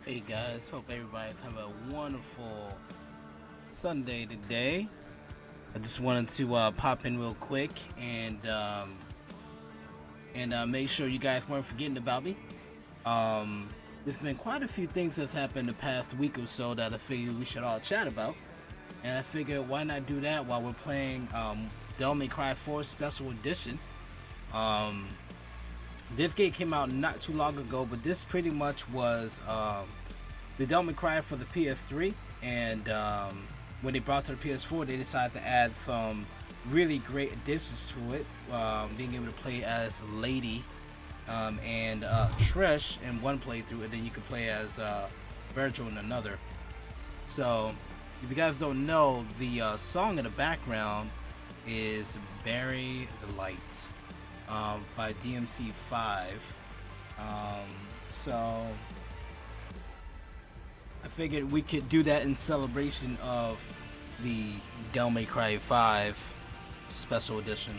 Hey guys, hope everybody's having a wonderful Sunday today. I just wanted to pop in real quick and make sure you guys weren't forgetting about me. Um, there's been quite a few things that's happened the past week or so that I figured we should all chat about, and I figured why not do that while we're playing Devil May Cry 4 Special Edition. Um, this game came out not too long ago, but this pretty much was the Devil May Cry for the PS3, and when they brought it to the PS4, they decided to add some really great additions to it. Being able to play as Lady and Trish in one playthrough, and then you can play as Virgil in another. So, if you guys don't know, the song in the background is "Bury the Light" by DMC 5. Um, so I figured we could do that in celebration of the Devil May Cry 5 Special Edition.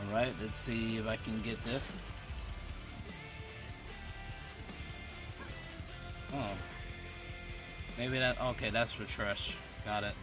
Alright, let's see if I can get this. Oh. Maybe that. Okay, that's for Trish. Got it.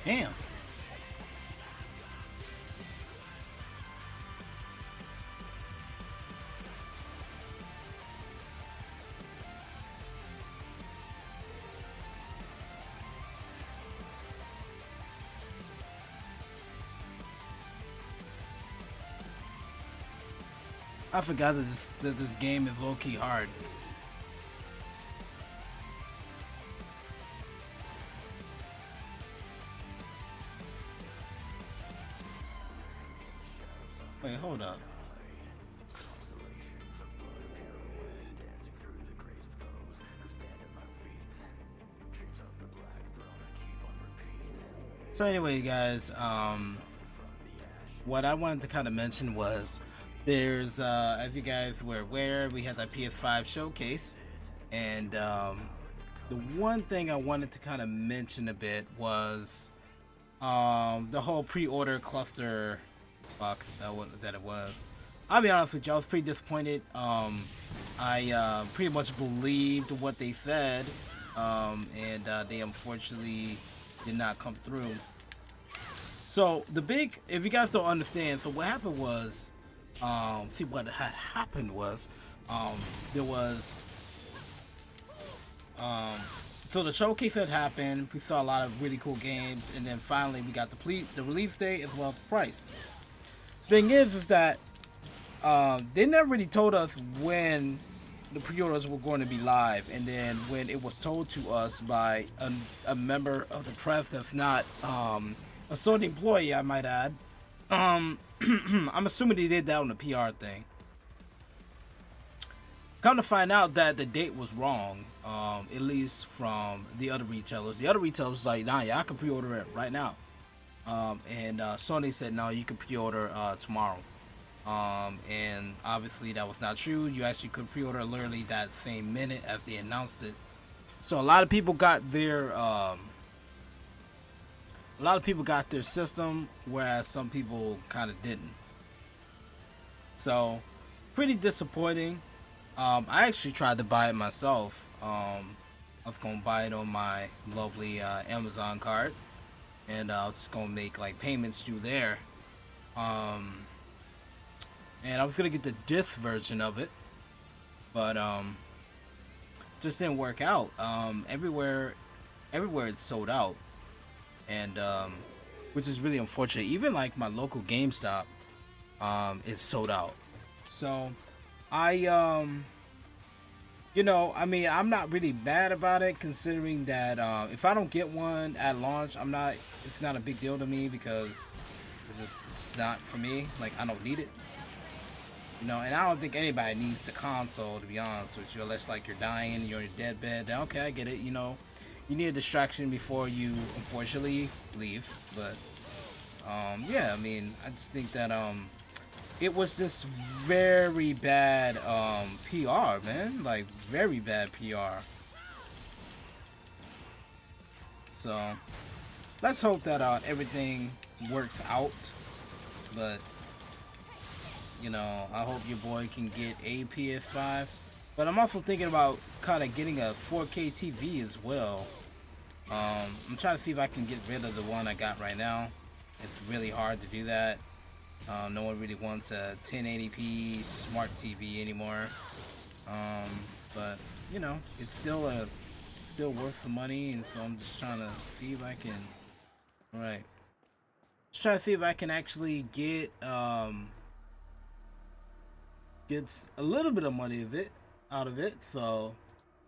Damn. I forgot that this game is low-key hard. Wait, hold up. So anyway, guys, what I wanted to kind of mention was there's, as you guys were aware, we had that PS5 showcase, and the one thing I wanted to kind of mention a bit was the whole pre-order cluster fuck that it was. I'll be honest with you, I was pretty disappointed. I pretty much believed what they said, and they unfortunately did not come through. So if you guys don't understand, so what happened was, see what had happened was, there was, so the showcase had happened. We saw a lot of really cool games, and then finally we got the release date as well as the price. Thing is that they never really told us when the pre-orders were going to be live, and then when it was told to us by a member of the press that's not a Sony employee, I might add, I'm assuming they did that on the PR thing. Come to find out that the date was wrong, at least from the other retailers. The other retailers was like, nah, yeah, I can pre-order it right now. And Sony said, no, you can pre-order tomorrow. And obviously that was not true. You actually could pre-order literally that same minute as they announced it. So a lot of people got their system, whereas some people kind of didn't. So pretty disappointing. I actually tried to buy it myself. I was gonna buy it on my lovely Amazon card, and I was just gonna make like payments through there. And I was gonna get the disc version of it, but just didn't work out. Everywhere it's sold out, and which is really unfortunate. Even like my local GameStop is sold out. So I you know, I mean, I'm not really mad about it, considering that if I don't get one at launch, it's not a big deal to me, because it's not for me. Like, I don't need it. You know, and I don't think anybody needs the console, to be honest with you, unless like you're dying, you're on your deathbed. Then okay, I get it. You know, you need a distraction before you unfortunately leave. But yeah, I mean, I just think that it was just very bad PR, man. Like, very bad PR. So let's hope that everything works out. But you know, I hope your boy can get a PS5. But I'm also thinking about kind of getting a 4K TV as well. I'm trying to see if I can get rid of the one I got right now. It's really hard to do that. No one really wants a 1080p smart TV anymore. But you know, it's still worth some money, and so I'm just trying to see if I can. Right. Just trying to see if I can actually get gets a little bit of money out of it, so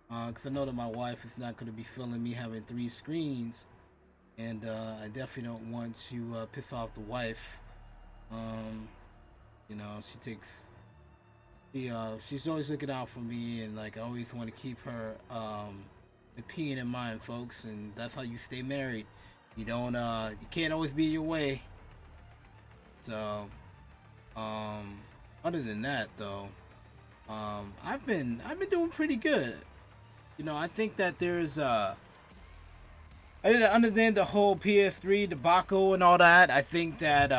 because I know that my wife is not going to be feeling me having 3 screens, and I definitely don't want to piss off the wife. You know, she's always looking out for me, and like I always want to keep her opinion in mind, folks, and that's how you stay married. You don't you can't always be your way. So other than that, though, I've been doing pretty good. You know, I think that there's I didn't understand the whole PS3 debacle and all that. I think that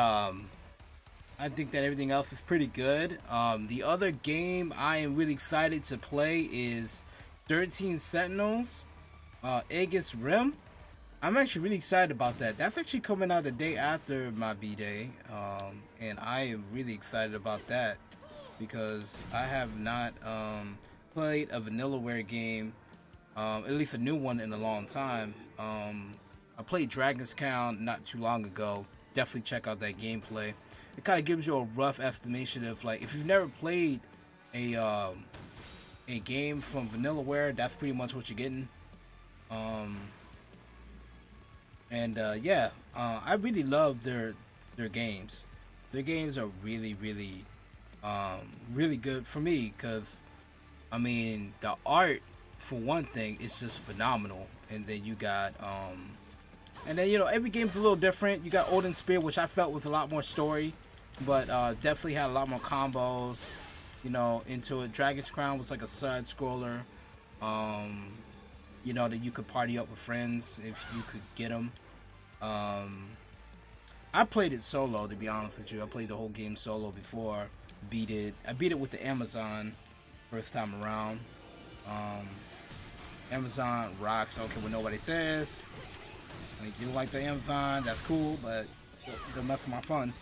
everything else is pretty good. The other game I am really excited to play is 13 Sentinels, Aegis Rim. I'm actually really excited about that. That's actually coming out the day after my B-Day, and I am really excited about that because I have not played a Vanillaware game, at least a new one, in a long time. I played Dragon's Crown not too long ago. Definitely check out that gameplay. it kind of gives you a rough estimation of like if you've never played a um, a game from Vanillaware, that's pretty much what you're getting. Um, and yeah, I really love their games. Their games are really good for me because I mean the art for one thing is just phenomenal, and then you got and then every game's a little different. You got Odin Spear, which I felt was a lot more story, but definitely had a lot more combos, into it. Dragon's Crown was like a side scroller, um, that you could party up with friends if you could get them. Um, I played it solo, to be honest with you. I played the whole game solo before. Beat it. I beat it with the Amazon first time around. Um, Amazon rocks. I don't care what nobody says. Like, you like the Amazon, that's cool, but don't mess with my fun.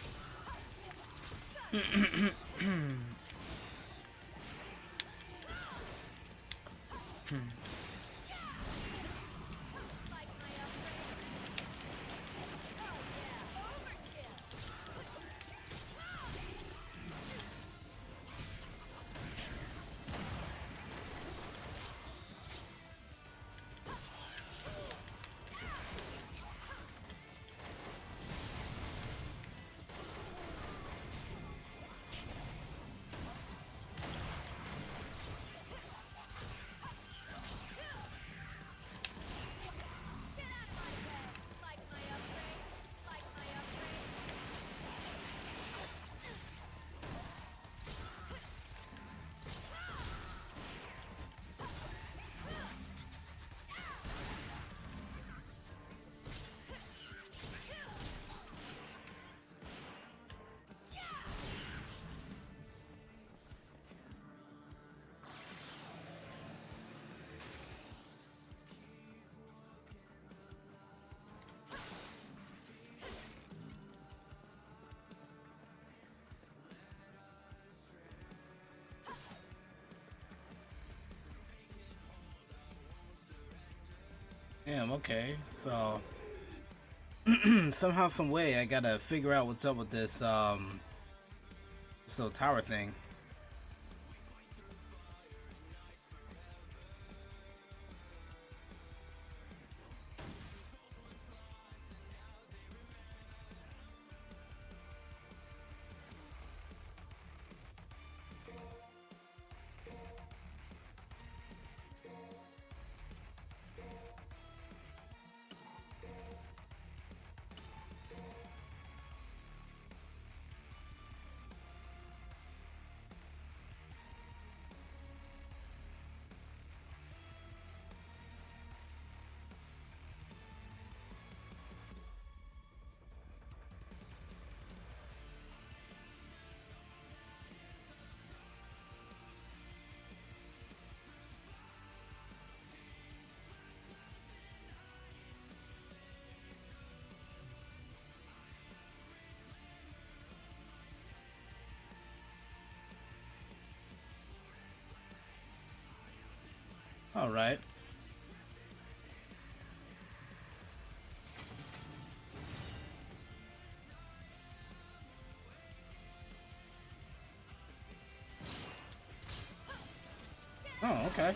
Damn, okay. So somehow, some way, I gotta figure out what's up with this tower thing. All right. Oh, okay.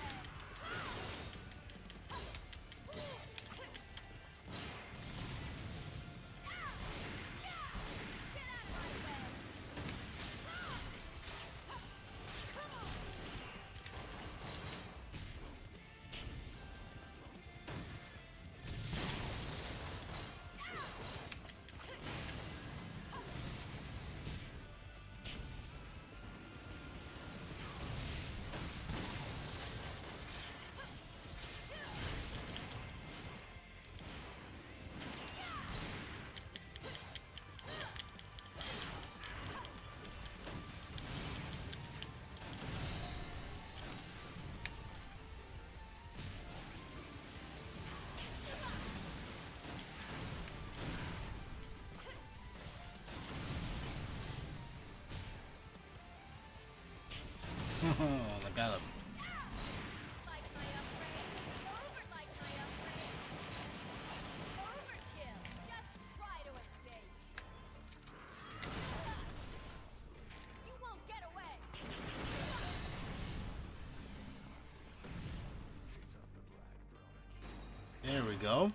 I got him. There we go.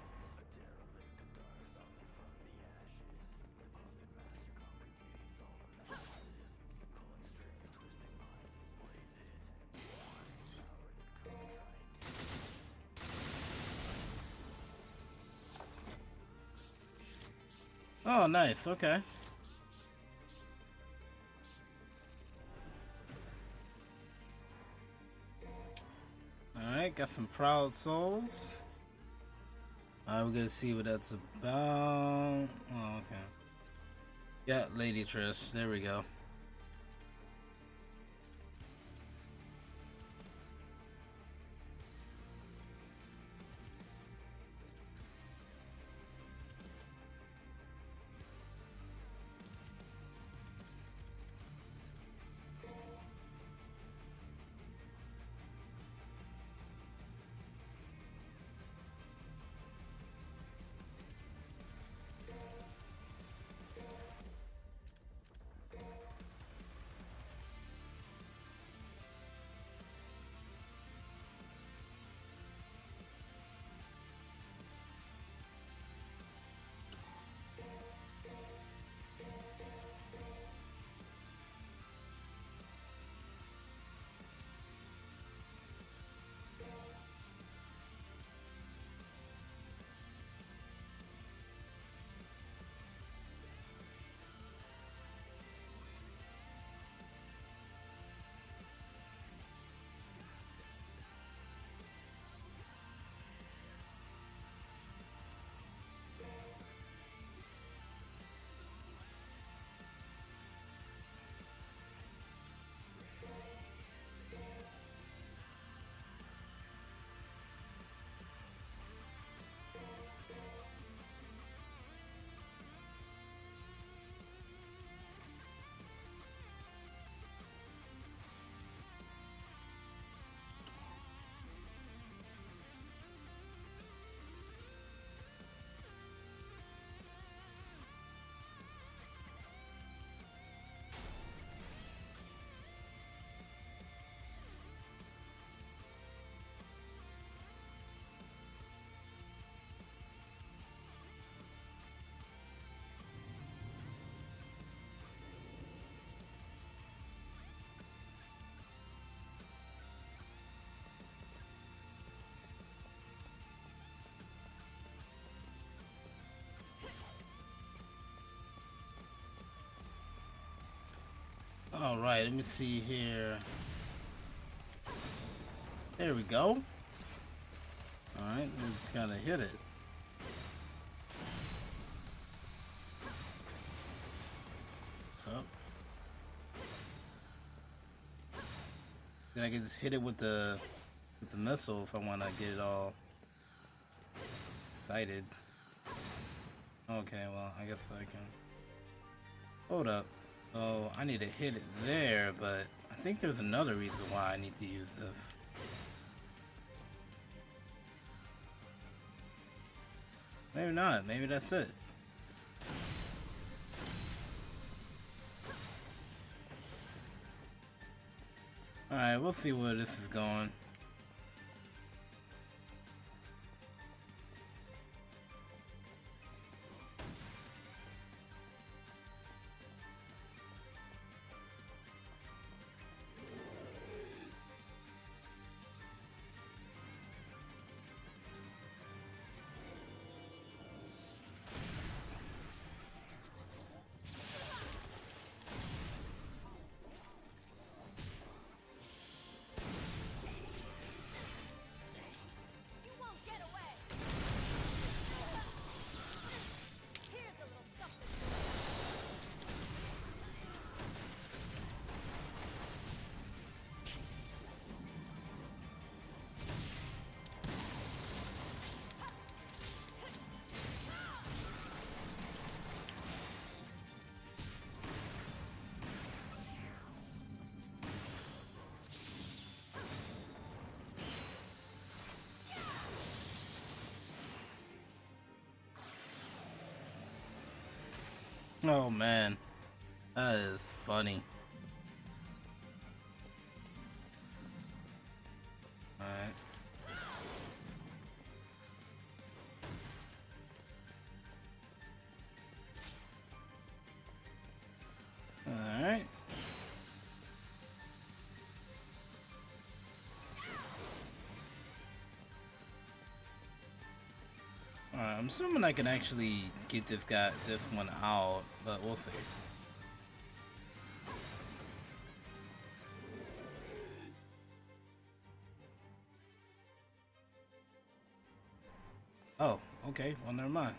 Oh, nice. Okay. Alright, got some Proud Souls. We're gonna see what that's about. Oh, okay. Yeah, Lady Trish. There we go. All right, let me see here. There we go. All right, we just gotta hit it. What's up? Then I can just hit it with the missile if I want to get it all excited. Okay, well, I guess I can. Hold up. So I need to hit it there, but I think there's another reason why I need to use this. Maybe not. Maybe that's it. Alright, we'll see where this is going. Oh man, that is funny. Alright. I'm assuming I can actually get this one out, but we'll see. Oh, okay. Well, never mind.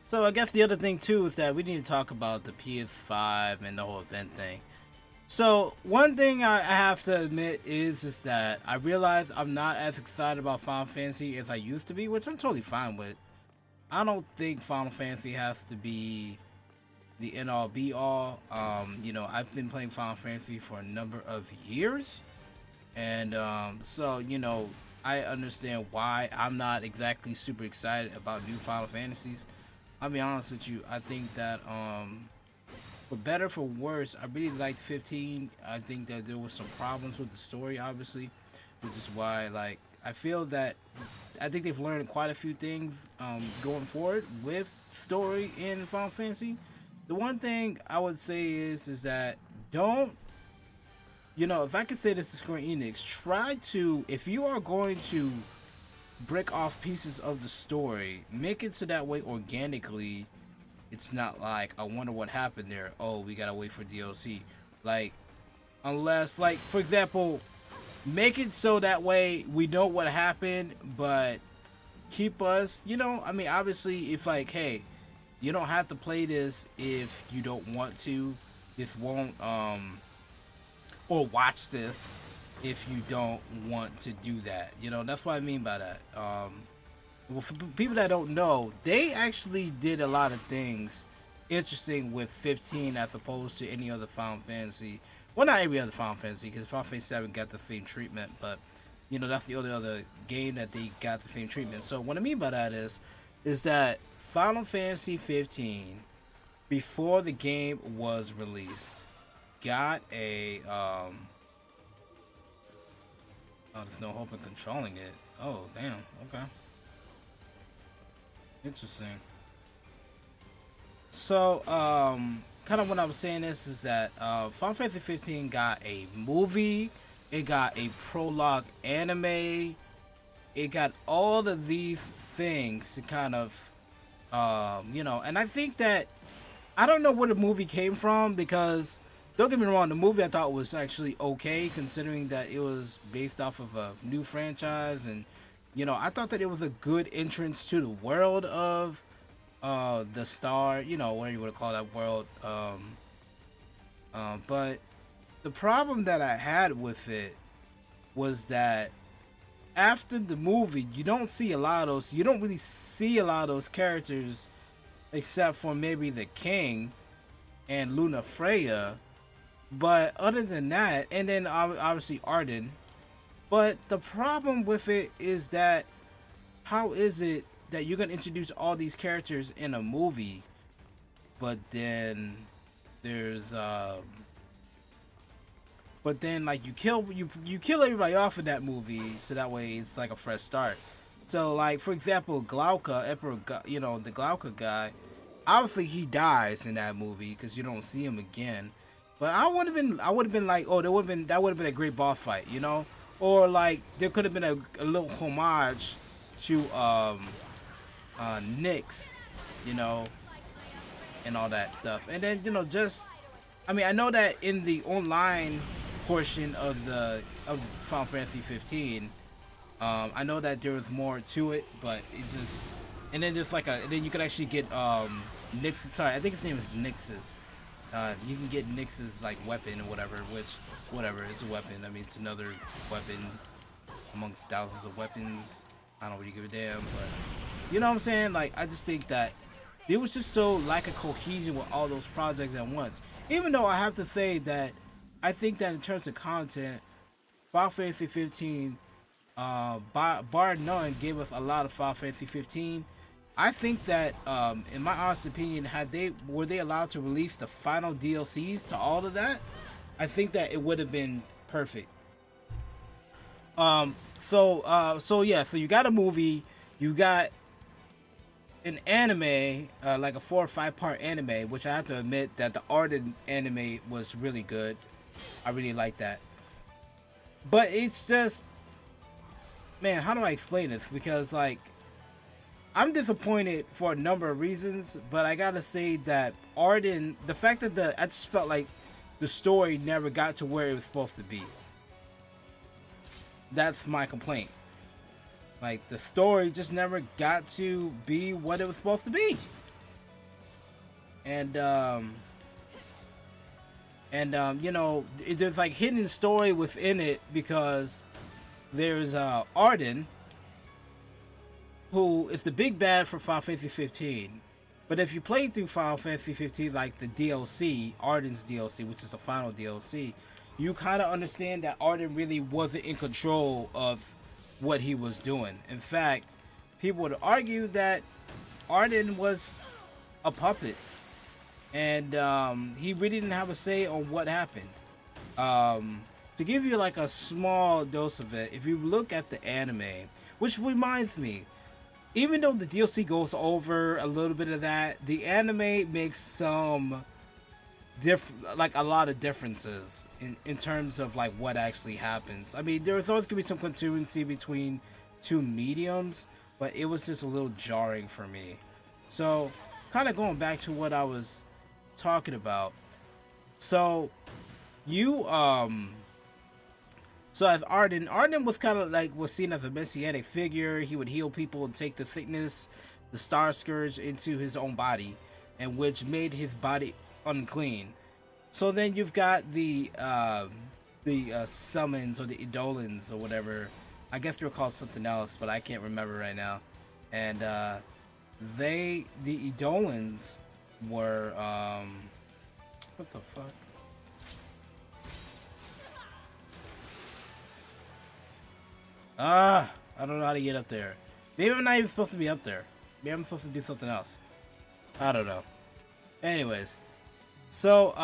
So I guess the other thing too is that we need to talk about the PS5 and the whole event thing. So one thing I have to admit is that I realize I'm not as excited about Final Fantasy as I used to be, which I'm totally fine with. I don't think Final Fantasy has to be the end all be all. You know, I've been playing Final Fantasy for a number of years, and so you know, I understand why I'm not exactly super excited about new Final Fantasies. I'll be honest with you. I think that for better for worse, I really liked 15. I think that there was some problems with the story, obviously, which is why like I feel that I think they've learned quite a few things going forward with story in Final Fantasy. The one thing I would say is that don't, you know, if I could say this to Square Enix, try to, if you are going to break off pieces of the story, make it so that way organically it's not like I wonder what happened there, oh we gotta wait for DLC, like unless like for example make it so that way we know what happened, but keep us, you know, I mean obviously if like hey you don't have to play this if you don't want to, this won't or watch this if you don't want to do that, you know, that's what I mean by that. Well, for people that don't know, they actually did a lot of things interesting with 15 as opposed to any other Final Fantasy. Well, not every other Final Fantasy, because Final Fantasy 7 got the same treatment, but you know that's the only other game that they got the same treatment. So what I mean by that is that Final Fantasy 15, before the game was released, got a oh, there's no hope in controlling it. Oh, damn. Okay. Interesting. So, kind of what I was saying is that Final Fantasy 15 got a movie, it got a prologue anime, it got all of these things to kind of, you know, and I think that I don't know where the movie came from because don't get me wrong, the movie I thought was actually okay considering that it was based off of a new franchise, and you know I thought that it was a good entrance to the world of the star, you know, whatever you want to call that world. But the problem that I had with it was that after the movie, you don't see a lot of those. You don't really see a lot of those characters, except for maybe the king and Luna Freya. But other than that, and then obviously Arden. But the problem with it is that how is it that you're gonna introduce all these characters in a movie, but then there's but then like you kill everybody off in that movie, so that way it's like a fresh start. So like for example, Glauca, you know, the Glauca guy, obviously he dies in that movie because you don't see him again. But I would have been like, oh, that would have been a great boss fight, you know, or like there could have been a little homage to Nyx, you know, and all that stuff. And then you know, just I mean, I know that in the online portion of Final Fantasy 15, I know that there was more to it, but it just and then just like then you could actually get Nyx. Sorry, I think his name is Nyx's. You can get Nyx's like weapon or whatever, which whatever, it's a weapon. I mean, it's another weapon amongst thousands of weapons. I don't really give a damn, but you know what I'm saying? Like, I just think that there was just so lack of cohesion with all those projects at once. Even though I have to say that I think that in terms of content, Final Fantasy 15, bar none, gave us a lot of Final Fantasy 15. I think that, in my honest opinion, were they allowed to release the final DLCs to all of that, I think that it would have been perfect. So yeah, so you got a movie, you got an anime, like a 4 or 5 part anime, which I have to admit that the art in anime was really good. I really like that. But it's just, man, how do I explain this? Because like, I'm disappointed for a number of reasons, but I gotta say that Arden, the fact that I just felt like the story never got to where it was supposed to be. That's my complaint. Like, the story just never got to be what it was supposed to be. And you know, there's like hidden story within it because there's Arden, who is the big bad for Final Fantasy 15. But if you play through Final Fantasy 15, like the DLC, Arden's DLC, which is the final DLC, you kind of understand that Arden really wasn't in control of what he was doing. In fact, people would argue that Arden was a puppet, and he really didn't have a say on what happened. To give you like a small dose of it, if you look at the anime, which reminds me, even though the DLC goes over a little bit of that, the anime makes some like a lot of differences in terms of like what actually happens. I mean, there's always gonna be some continuity between two mediums, but it was just a little jarring for me. So, kind of going back to what I was talking about. So, you so as Arden was kind of like was seen as a messianic figure. He would heal people and take the sickness, the Star Scourge, into his own body, and which made his body unclean. So then you've got the summons or the Eidolons or whatever. I guess they're called something else, but I can't remember right now. And the Eidolons were what the fuck? I don't know how to get up there. Maybe I'm not even supposed to be up there. Maybe I'm supposed to do something else. I don't know. Anyways, so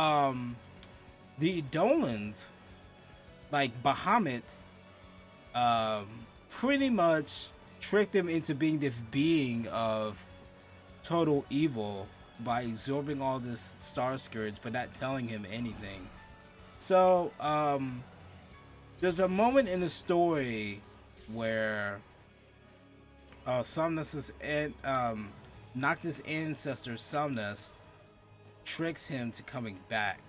the Eidolons, like Bahamut, pretty much tricked him into being this being of total evil by absorbing all this Star Scourge, but not telling him anything. So there's a moment in the story where Somnus's Noctis' ancestor Somnus tricks him to coming back,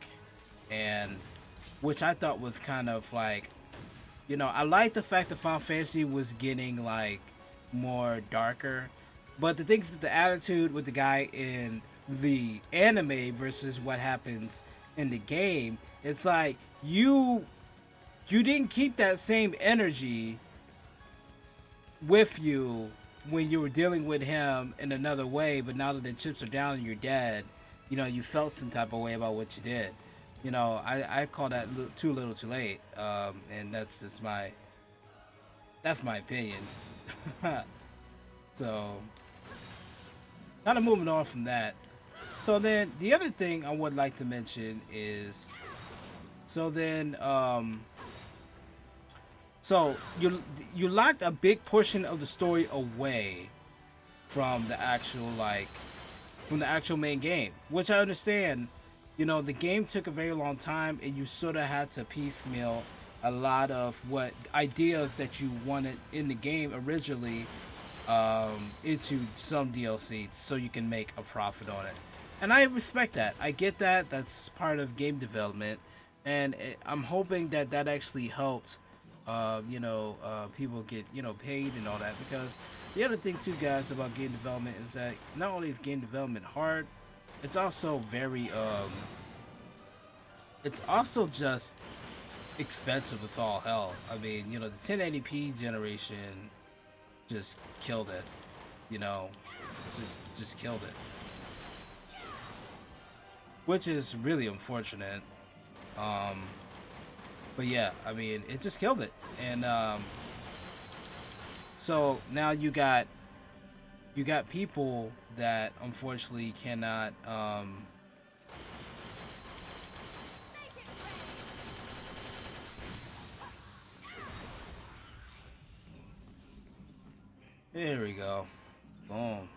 and which I thought was kind of like, you know, I like the fact that Final Fantasy was getting like more darker, but the thing is that the attitude with the guy in the anime versus what happens in the game, it's like you didn't keep that same energy with you when you were dealing with him in another way, but now that the chips are down and you're dead, you know, you felt some type of way about what you did. You know, I call that too little too late, and that's just my opinion. So, kind of moving on from that. So then, the other thing I would like to mention is, so then, so you locked a big portion of the story away from the actual main game, which I understand. You know, the game took a very long time, and you sort of had to piecemeal a lot of what ideas that you wanted in the game originally into some DLC, so you can make a profit on it. And I respect that. I get that. That's part of game development, and I'm hoping that that actually helped. People get, you know, paid and all that, because the other thing too, guys, about game development is that not only is game development hard, it's also very it's also just expensive as all hell. I mean, you know, the 1080p generation just killed it, you know, just killed it, which is really unfortunate. But yeah, I mean, it just killed it. And so now you got people that unfortunately cannot There we go. Boom.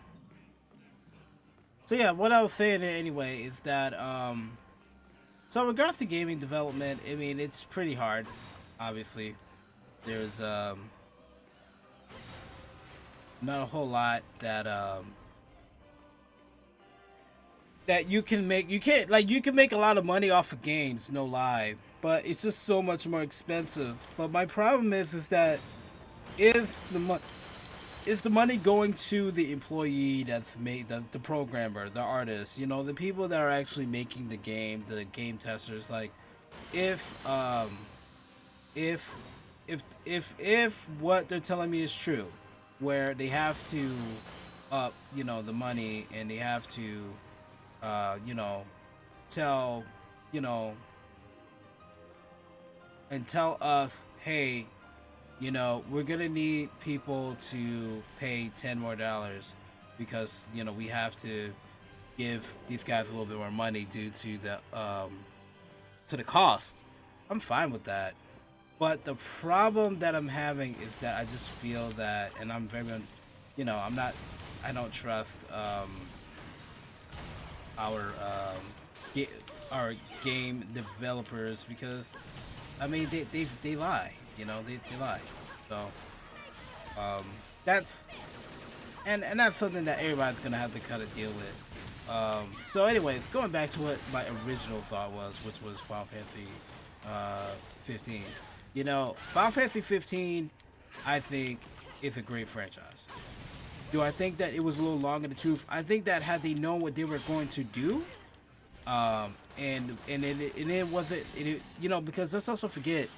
So yeah, what I was saying anyway is that so in regards to gaming development, I mean it's pretty hard. Obviously, there's not a whole lot that you can make. You can't like you can make a lot of money off of games, no lie, but it's just so much more expensive. But my problem is that if is the money going to the employee that's made the programmer, the artist, you know, the people that are actually making the game, the game testers? Like, if if if what they're telling me is true, where they have to up, you know, the money and they have to, you know, tell, you know, and tell us, hey, you know, we're gonna need people to pay $10 more because you know we have to give these guys a little bit more money due to the cost. I'm fine with that, but the problem that I'm having is that I just feel that, and I'm very, you know, I don't trust our our game developers because I mean they lie. You know, they lie. So that's and that's something that everybody's gonna have to kind of deal with. So anyways, going back to what my original thought was, which was Final Fantasy 15. You know, Final Fantasy 15 I think is a great franchise. Do I think that it was a little long in the tooth? I think that had they known what they were going to do, and it wasn't, you know, because let's also forget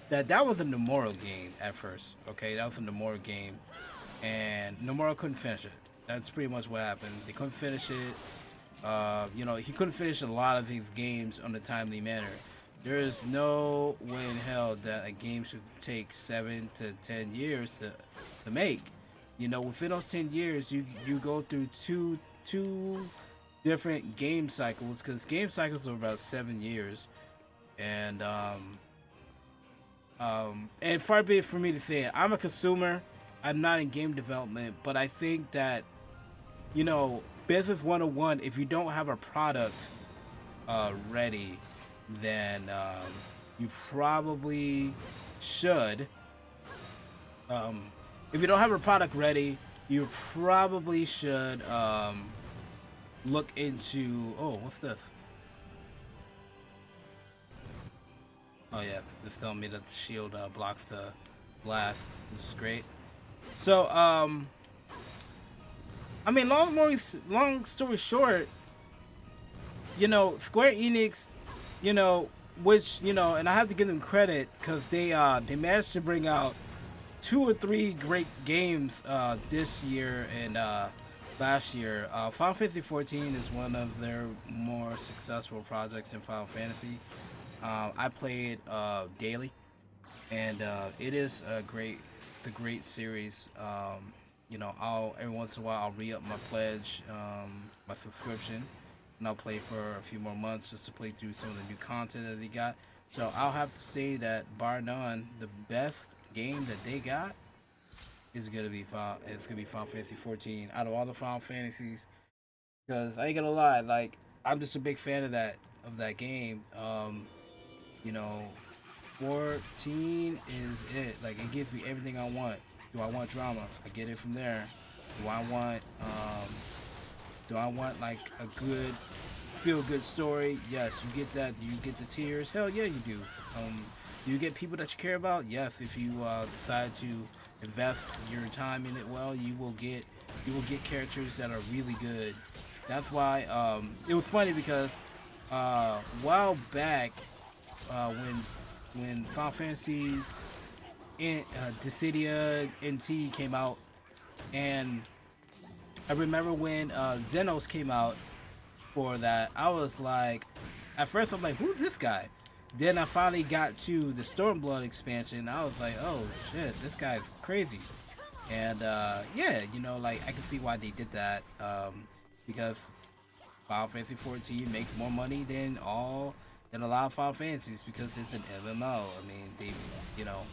that was a Nomura game at first. Okay, that was a Nomura game, and Nomura couldn't finish it. That's pretty much what happened. They couldn't finish it. You know, he couldn't finish a lot of these games on a timely manner. There is no way in hell that a game should take 7 to 10 years to make. You know, within those 10 years, you go through two different game cycles, because game cycles are about 7 years, and far be it for me to say it. I'm a consumer. I'm not in game development, but I think that, you know, business 101, if you don't have a product ready, then you probably should. If you don't have a product ready, you probably should look into. Oh, what's this? Oh yeah, it's just telling me that the shield blocks the blast. This is great. So, I mean, long story short, you know, Square Enix, you know, which, you know, and I have to give them credit because they managed to bring out 2 or 3 great games this year and last year. Final Fantasy 14 is one of their more successful projects in Final Fantasy. I play it daily, and it is a great series. You know, every once in a while I'll re-up my pledge, my subscription, and I'll play for a few more months just to play through some of the new content that they got. So I'll have to say that bar none, the best game that they got is gonna be Final Fantasy 14 out of all the Final Fantasies. Because I ain't gonna lie, like, I'm just a big fan of that game. You know, 14 is it. Like, it gives me everything I want. Do I want drama? I get it from there. Do I want like a good feel good story? Yes, you get that. Do you get the tears? Hell yeah, you do. Do you get people that you care about? Yes, if you decide to invest your time in it well, you will get characters that are really good. That's why it was funny because a while back when Final Fantasy Dissidia NT came out, and I remember when Xenos came out for that, I was like, at first I'm like, who's this guy? Then I finally got to the Stormblood expansion. I was like, oh shit, this guy's crazy. And yeah, you know, like, I can see why they did that, because Final Fantasy 14 makes more money than a lot of Final Fantasies because it's an MMO. I mean, they, you know,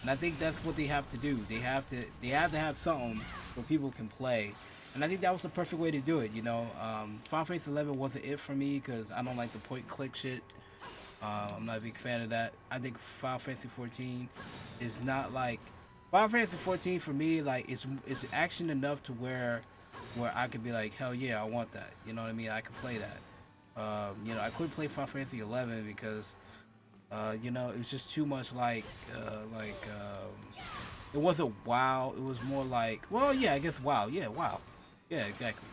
And I think that's what they have to do. They have to have something where people can play. And I think that was the perfect way to do it. Final Fantasy 11 wasn't it for me because I don't like the point click shit. I'm not a big fan of that. I think Final Fantasy 14 is not like Final Fantasy 14 for me. Like it's action enough to where I could be like, hell yeah, I want that. You know what I mean? I could play that. I couldn't play Final Fantasy 11 because it was just too much it wasn't WoW. It was more like, well, yeah, I guess WoW. Yeah, WoW. Yeah, exactly.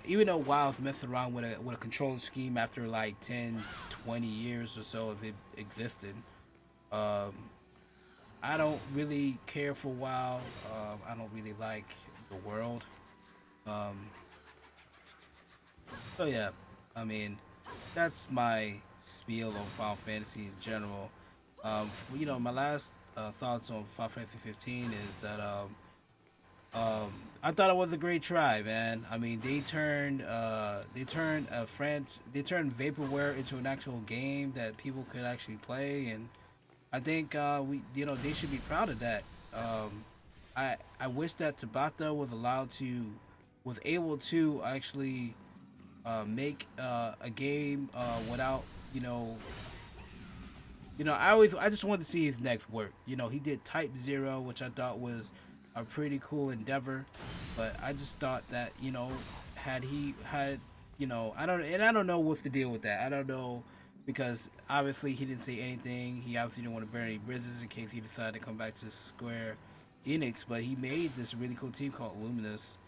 Even though WoW's messed around with a control scheme after like 10, 20 years or so of it existed. Um, I don't really care for WoW. I don't really like the world. Um, so yeah, I mean, that's my spiel on Final Fantasy in general. My last thoughts on Final Fantasy 15 is that I thought it was a great try, man. I mean, they turned vaporware into an actual game that people could actually play, and I think they should be proud of that. I wish that Tabata was able to actually make a game without you know I just wanted to see his next work. He did Type Zero, which I thought was a pretty cool endeavor, but I just thought that had he had I don't know what's the deal with that. I don't know because obviously he didn't say anything. He obviously didn't want to burn any bridges in case he decided to come back to Square Enix, but he made this really cool team called Luminous.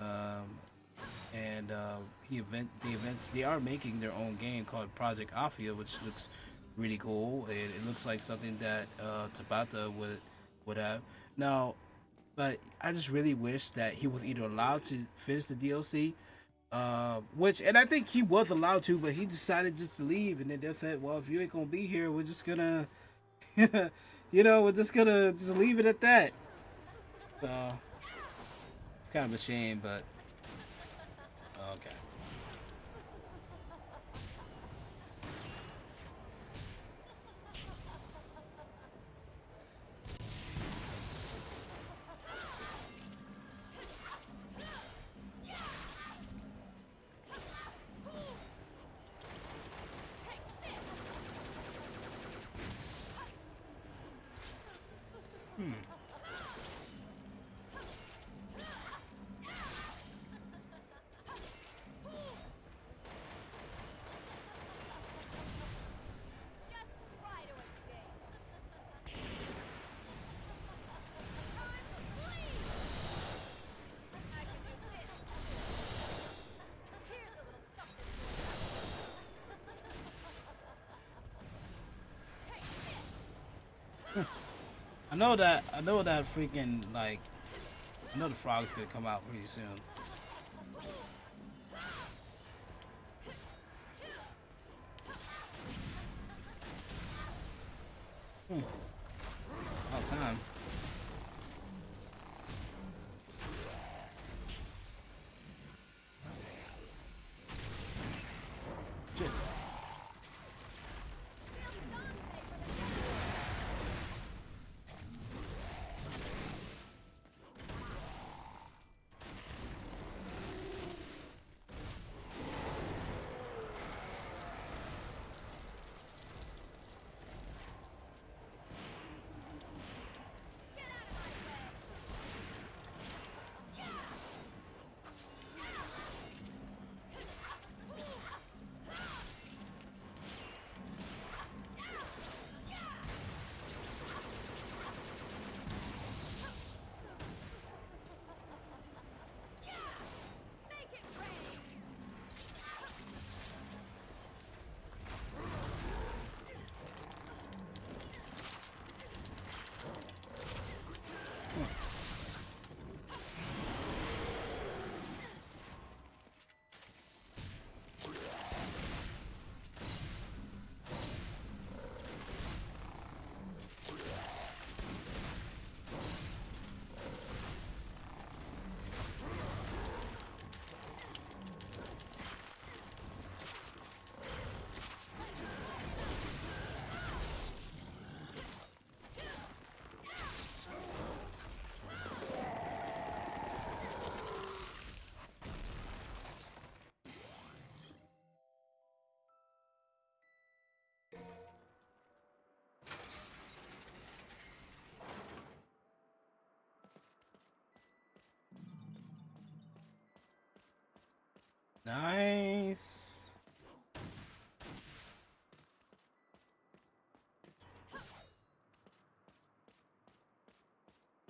Um, and they are making their own game called Project Alpha, which looks really cool. It looks like something that Tabata would have now. But I just really wish that he was either allowed to finish the DLC, and I think he was allowed to, but he decided just to leave, and then they said, "Well, if you ain't gonna be here, we're just gonna, we're just gonna just leave it at that." So it's kind of a shame, but okay. Hmm. I know that freaking like I know the frog's gonna come out pretty soon. Hmm. About time. Shit.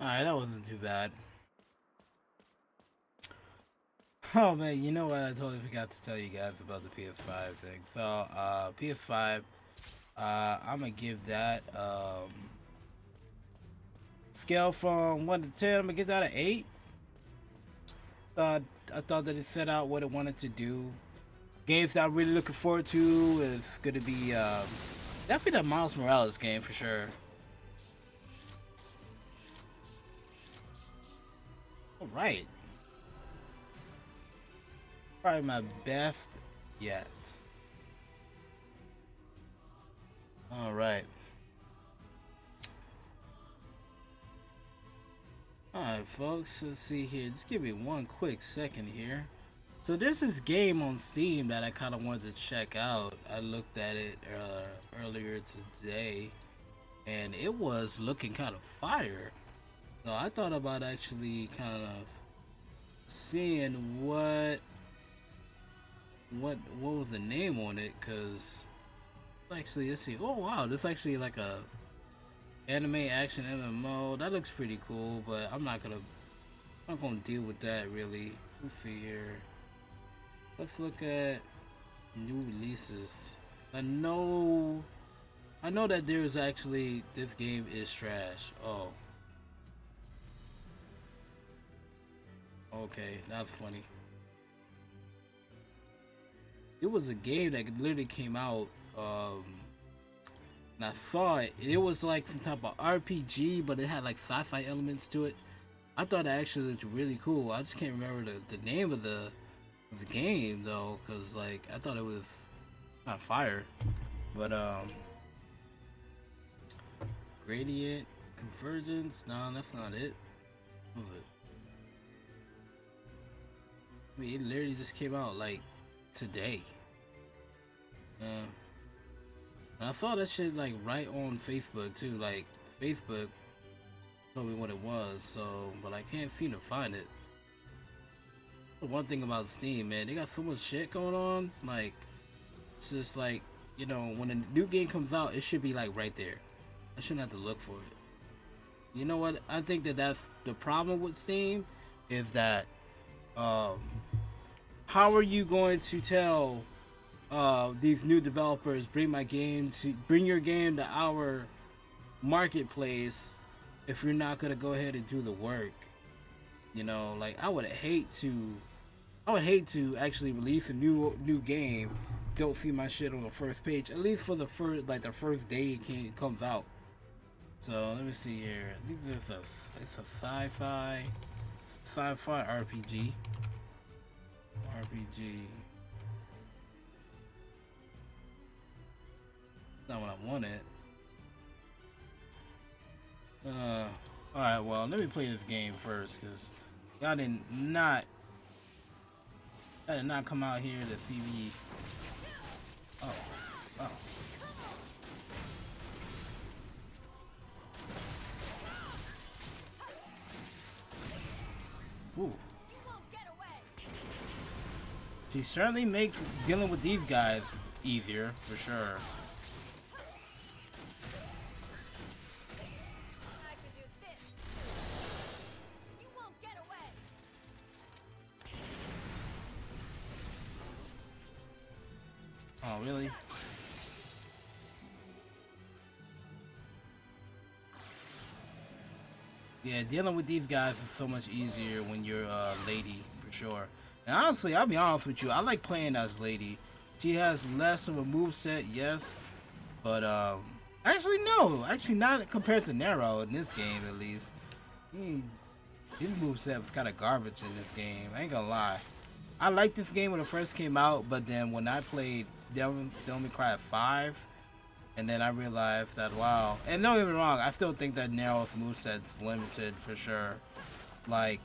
Alright, that wasn't too bad. Oh man, you know what? I totally forgot to tell you guys about the PS5 thing. So, PS5, I'm gonna give that scale from 1 to 10. I'm gonna give that an 8. I thought that it set out what it wanted to do. Games that I'm really looking forward to is gonna be definitely the Miles Morales game for sure. All right, probably my best yet. All right. Alright folks, let's see here. Just give me one quick second here. So there's this game on Steam that I kind of wanted to check out. I looked at it earlier today and it was looking kind of fire. So I thought about actually kind of seeing what was the name on it, cause actually let's see. Oh wow, this is actually like a anime action MMO. That looks pretty cool, but I'm not gonna deal with that really. Let's see here. Let's look at new releases. I know that there's actually this game is trash. Oh. Okay, that's funny. It was a game that literally came out and I saw it. It was like some type of RPG, but it had like sci-fi elements to it. I thought it actually looked really cool. I just can't remember the name of the game though, cause like I thought it was not fire. But Gradient Convergence. No, that's not it. What was it? I mean, it literally just came out like today. Yeah. And I saw that shit like right on Facebook too. Like Facebook told me what it was, so but I can't seem to find it. The one thing about Steam, man, they got so much shit going on. Like it's just like, you know, when a new game comes out, it should be like right there. I shouldn't have to look for it. You know what? I think that that's the problem with Steam is that how are you going to tell these new developers bring your game to our marketplace if you're not gonna go ahead and do the work? You know, like I would hate to actually release a new game, don't see my shit on the first page, at least for the first day it comes out. So let me see here. I think it's a sci-fi RPG. Not what I wanted. Alright, well, let me play this game first, because y'all did not come out here to see me. Oh. Ooh. She certainly makes dealing with these guys easier, for sure. Oh, really? Yeah, dealing with these guys is so much easier when you're a lady, for sure. And honestly, I'll be honest with you, I like playing as lady. She has less of a moveset, yes, but actually no, actually not compared to Nero in this game at least. His moveset was kind of garbage in this game. I ain't gonna lie. I liked this game when it first came out, but then when I played Devil May Cry 5, and then I realized that, wow. And don't get me wrong, I still think that Nero's moveset's limited for sure. Like,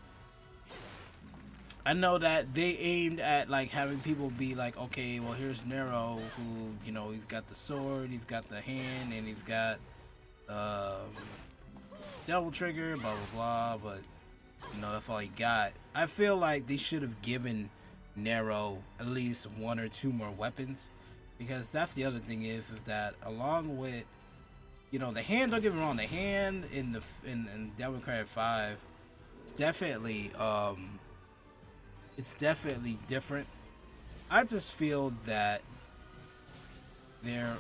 I know that they aimed at like having people be like, okay, well here's Nero, who, you know, he's got the sword, he's got the hand, and he's got Devil Trigger, blah blah blah, but you know, that's all he got. I feel like they should have given Nero at least 1 or 2 more weapons, because that's the other thing is that along with, you know, the hand. Don't get me wrong, the hand in the in Devil May Cry 5, it's definitely different. I just feel that there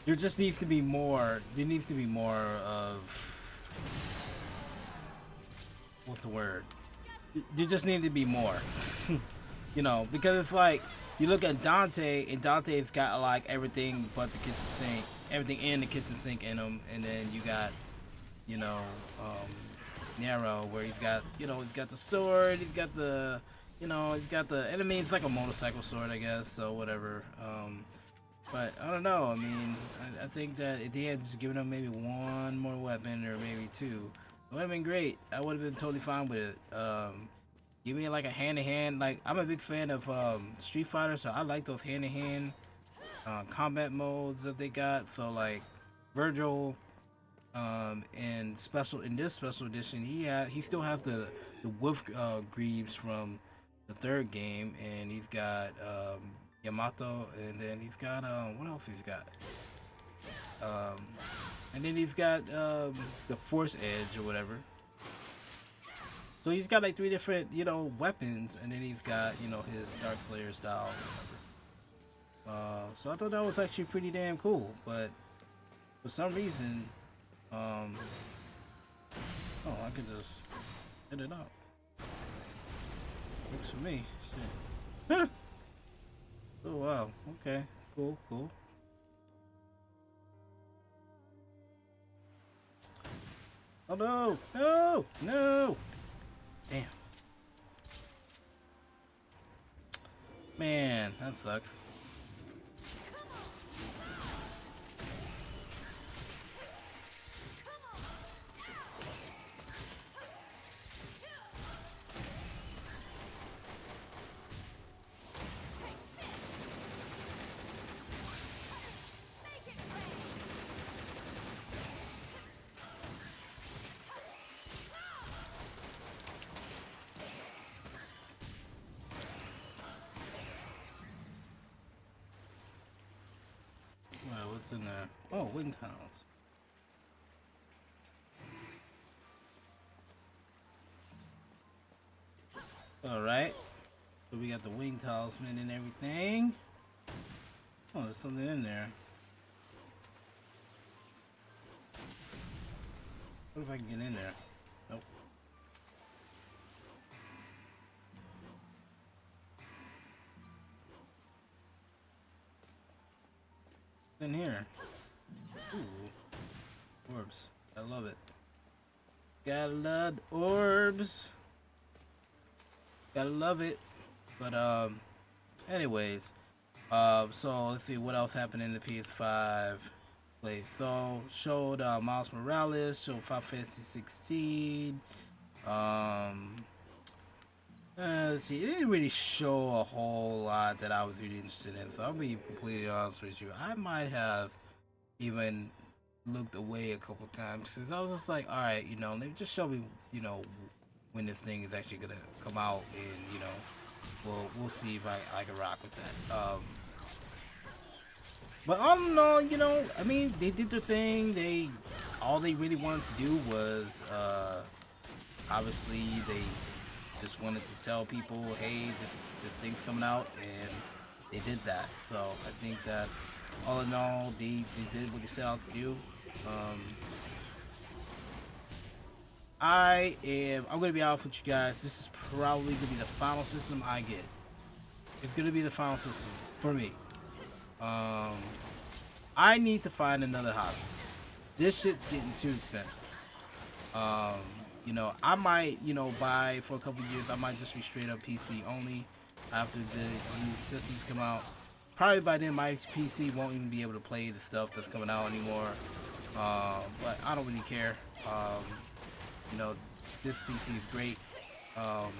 there just needs to be more. There needs to be more of, what's the word? There just need to be more. You know, because it's like you look at Dante, and Dante's got like everything but the kitchen sink, everything in the kitchen sink in him, and then you got, you know, Nero, where he's got, you know, he's got the sword, he's got the, you know, he's got the, and I mean, it's like a motorcycle sword, I guess, so whatever. But I don't know. I mean, I think that if they had just given him maybe one more weapon or maybe two, it would have been great. I would have been totally fine with it. Give me like a hand-to-hand. Like, I'm a big fan of Street Fighter, so I like those hand-to-hand combat modes that they got. So like Virgil, in this special edition, he still has the wolf greaves from the third game, and he's got Yamato, and then he's got what else he's got? And then he's got the Force Edge or whatever. So he's got like 3 different, you know, weapons, and then he's got, you know, his Dark Slayer style or whatever. So I thought that was actually pretty damn cool, but for some reason, oh, I could just hit it up. Works for me. Shit. Oh wow, okay, cool. Oh no! Damn. Man, that sucks. Well, what's in there? Oh, wing tunnels. Alright. So we got the wing talisman and everything. Oh, there's something in there. What if I can get in there? Nope. In here. Ooh. Orbs. I love it. Gotta love the orbs. Gotta love it. But anyways. So let's see what else happened in the PS5 play. So showed Miles Morales, showed Final Fantasy 16. Let's see, it didn't really show a whole lot that I was really interested in, so I'll be completely honest with you. I might have even looked away a couple times because I was just like, alright, you know, they just show me, you know, when this thing is actually gonna come out, and you know, we'll see if I can rock with that. But all in all, you know, I mean, they did their thing. All they really wanted to do was obviously they just wanted to tell people, hey, this thing's coming out, and they did that. So I think that all in all, they did what they set out to do. I'm gonna be honest with you guys, this is probably gonna be the final system I get. It's gonna be the final system for me. I need to find another hobby. This shit's getting too expensive. You know, I might, you know, buy for a couple years. I might just be straight up PC only after these systems come out. Probably by then my PC won't even be able to play the stuff that's coming out anymore. But I don't really care. You know, this PC is great. But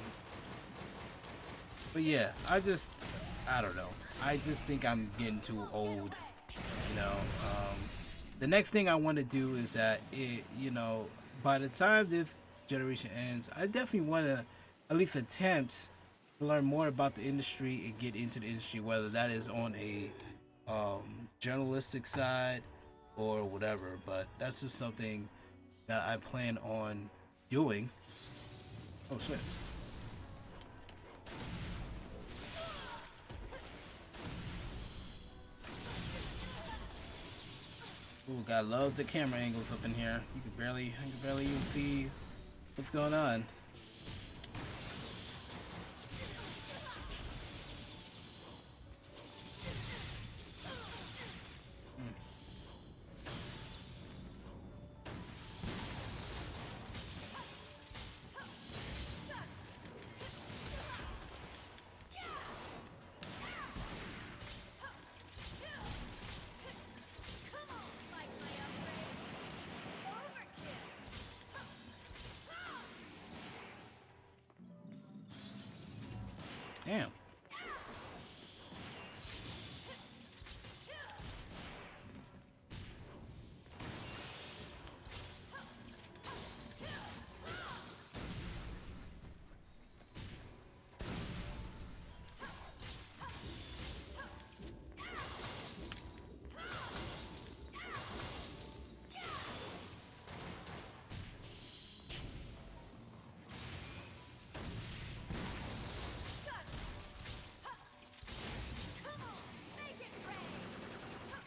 yeah, I don't know. I just think I'm getting too old. You know, the next thing I want to do is that you know, by the time this generation ends, I definitely want to at least attempt to learn more about the industry and get into the industry, whether that is on a journalistic side or whatever, but that's just something that I plan on doing. Oh shit. Ooh, gotta love the camera angles up in here. You can barely even see what's going on. Damn.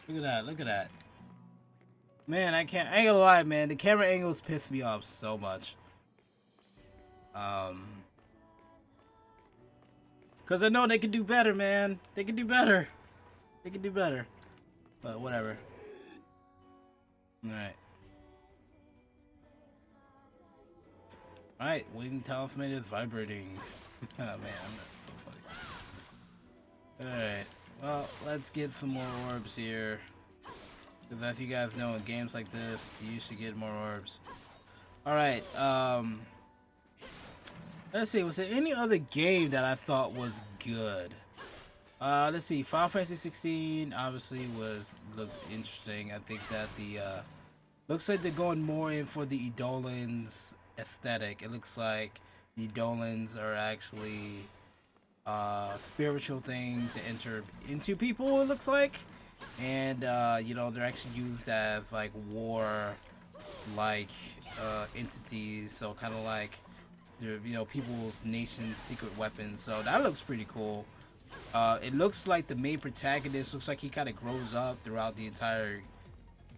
Look at that, look at that. Man, I ain't gonna lie, man. The camera angles piss me off so much. Cause I know they can do better, man. They can do better. They can do better. But whatever. Alright. Alright, wing talisman is vibrating. Oh man, that's so funny. Alright. Well, let's get some more orbs here. Because as you guys know, in games like this, you should get more orbs. Alright, let's see, was there any other game that I thought was good? Let's see, Final Fantasy 16 obviously looked interesting. I think that the, looks like they're going more in for the Eidolons aesthetic. It looks like the Eidolons are actually spiritual things that enter into people, it looks like, and you know, they're actually used as like war like entities, so kind of like they're, you know, people's nation's secret weapons. So that looks pretty cool. It looks like the main protagonist looks like he kind of grows up throughout the entire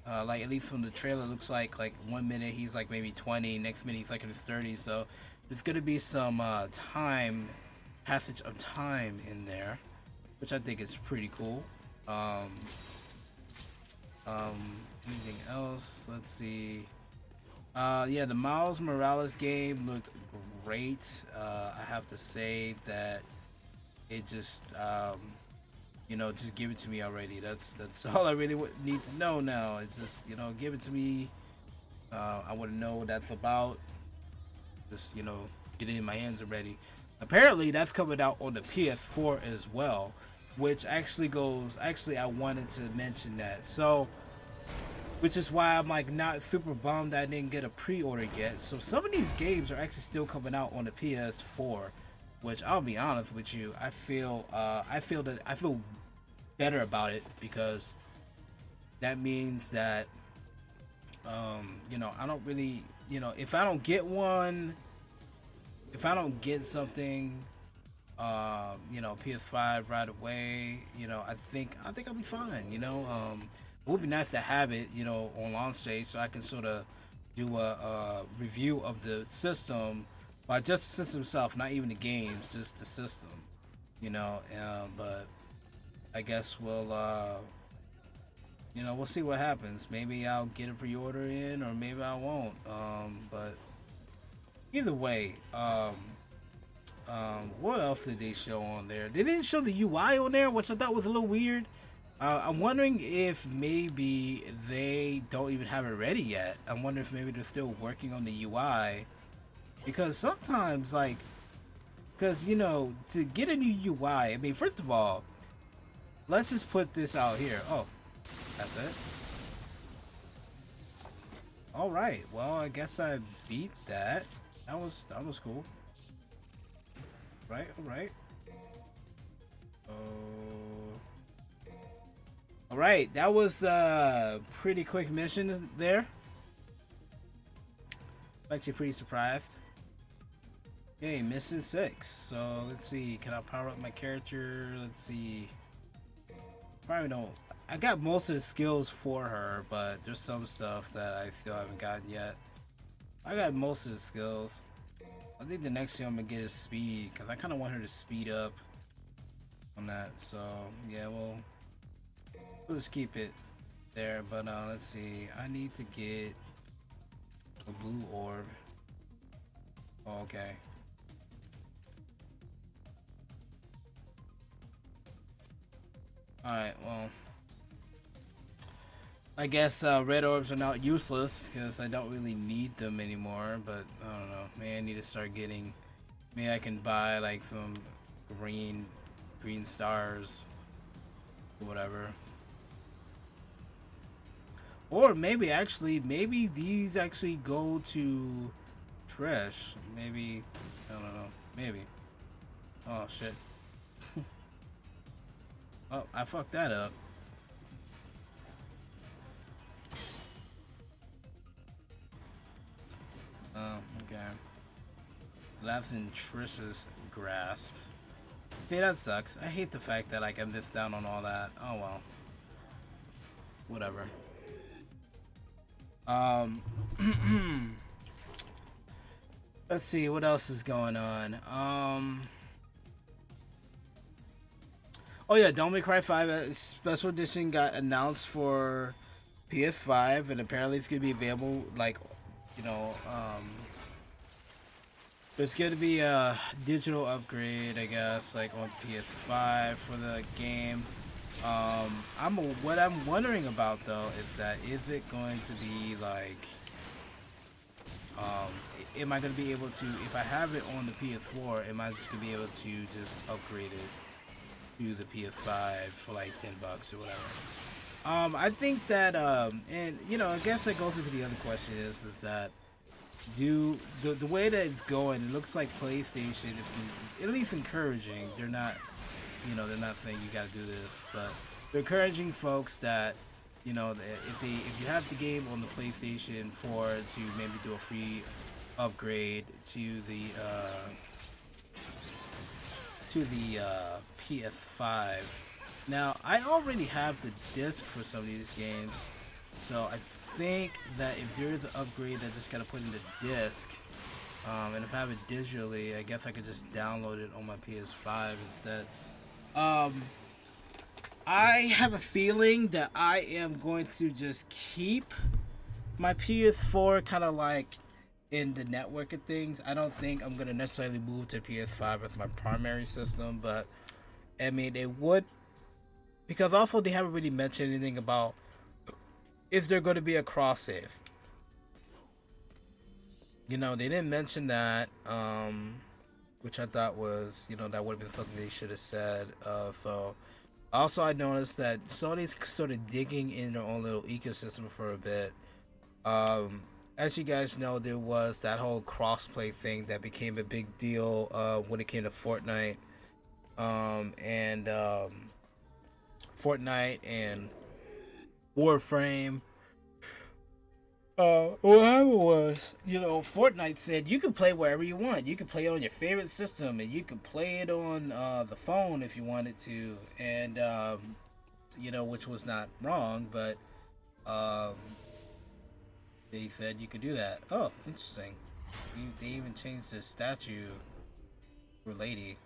like, at least from the trailer, looks like 1 minute he's like maybe 20, next minute he's like in his 30s, so there's gonna be some passage of time in there, which I think is pretty cool. Anything else? Let's see. Yeah, the Miles Morales game looked great. I have to say that it just, you know, just give it to me already. That's all I really need to know now. It's just, you know, give it to me. I want to know what that's about. Just, you know, get it in my hands already. Apparently, that's coming out on the PS4 as well, which actually I wanted to mention that. So, which is why I'm like not super bummed that I didn't get a pre-order yet. So some of these games are actually still coming out on the PS4, which I'll be honest with you, I feel better about it, because that means that you know, I don't really, you know, if I don't get something, you know, PS5 right away, you know, I think I'll be fine. You know, it would be nice to have it, you know, on launch day, so I can sort of do a review of the system, but just the system itself, not even the games, just the system, you know. But I guess we'll, you know, we'll see what happens. Maybe I'll get a pre-order in, or maybe I won't. But either way, what else did they show on there? They didn't show the UI on there, which I thought was a little weird. I'm wondering if maybe they don't even have it ready yet. I'm wondering if maybe they're still working on the UI, because sometimes, like, because, you know, to get a new UI, I mean, first of all, let's just put this out here. Oh, that's it. All right. Well, I guess I beat that. That was cool. Right. All right. All right, that was pretty quick mission there. I'm actually pretty surprised. Okay, mission 6. So let's see. Can I power up my character? Let's see. Probably don't. I got most of the skills for her, but there's some stuff that I still haven't gotten yet. I got most of the skills. I think the next thing I'm gonna get is speed, because I kind of want her to speed up on that. So yeah, we'll just keep it there. But let's see. I need to get a blue orb. Oh, okay. Alright, well, I guess red orbs are now useless because I don't really need them anymore, but I don't know. Maybe I need to start getting, maybe I can buy like some green stars or whatever. Or maybe maybe these actually go to trash. Maybe, I don't know, maybe. Oh shit. Oh, I fucked that up. Oh, okay. That's in Trish's grasp. See, that sucks. I hate the fact that like I missed out on all that. Oh well. Whatever. Let's see what else is going on. Oh yeah, Devil May Cry 5 Special Edition got announced for PS5, and apparently it's gonna be available like, you know, there's gonna be a digital upgrade, I guess, like on PS5 for the game. What I'm wondering about though is that is it going to be like, am I gonna be able to, if I have it on the PS4, am I just gonna be able to just upgrade it to the PS5 for like $10 or whatever? I think that, and you know, I guess that goes into the other question is that the way that it's going, it looks like PlayStation is at least encouraging. They're not, you know, they're not saying you got to do this, but they're encouraging folks that, you know, if you have the game on the PlayStation 4 to maybe do a free upgrade to the PS5. Now, I already have the disc for some of these games, so I think that if there is an upgrade, I just gotta put in the disc. And if I have it digitally, I guess I could just download it on my PS5 instead. I have a feeling that I am going to just keep my PS4 kind of like in the network of things. I don't think I'm gonna necessarily move to PS5 as my primary system, but I mean it would, because also they haven't really mentioned anything about is there going to be a cross save. You know, they didn't mention that, which I thought was, you know, that would have been something they should have said. So also I noticed that Sony's sort of digging in their own little ecosystem for a bit. As you guys know, there was that whole crossplay thing that became a big deal when it came to Fortnite, and Warframe. What happened was, you know, Fortnite said you can play wherever you want. You can play it on your favorite system, and you can play it on the phone if you wanted to, and you know, which was not wrong, but they said you could do that. Oh, interesting. They even changed the statue for Lady.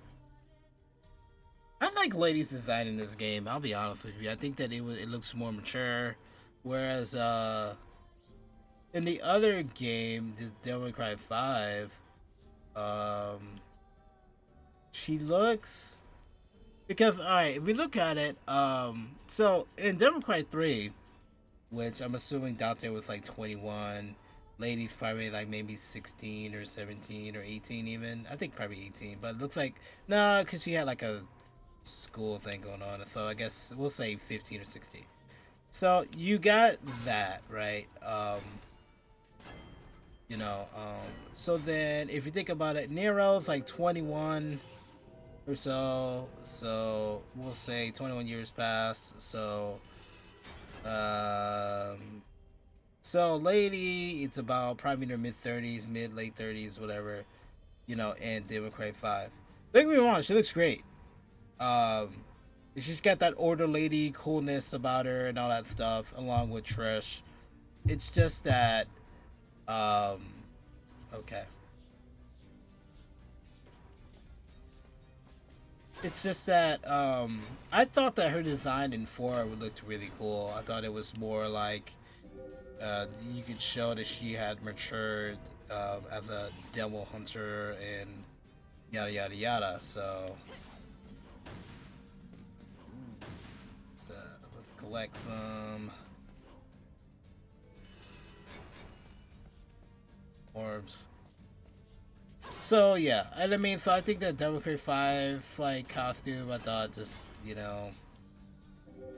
I like Lady's design in this game. I'll be honest with you. I think that it looks more mature, whereas in the other game, the Devil May Cry 5, she looks, because alright, if we look at it, so in Devil May Cry 3, which I'm assuming Dante was like 21, Lady's probably like maybe 16 or 17 or 18 even. I think probably 18, but it looks like, no, because she had like a school thing going on, so I guess we'll say 15 or 16. So you got that, right? You know, so then if you think about it, Nero's like 21 or so, so we'll say 21 years past, so So lady, it's about probably in her mid-30s, late 30s, whatever, you know, and Devil May Cry 5. Don't get me wrong, she looks great. Um, she's got that older lady coolness about her and all that stuff, along with Trish. It's just that, um, okay. It's just that I thought that her design in 4 would look really cool. I thought it was more like you could show that she had matured as a devil hunter and yada yada yada. So let's collect some orbs. So yeah, and I mean, so I think that Devil May Cry 5 like costume, I thought just, you know,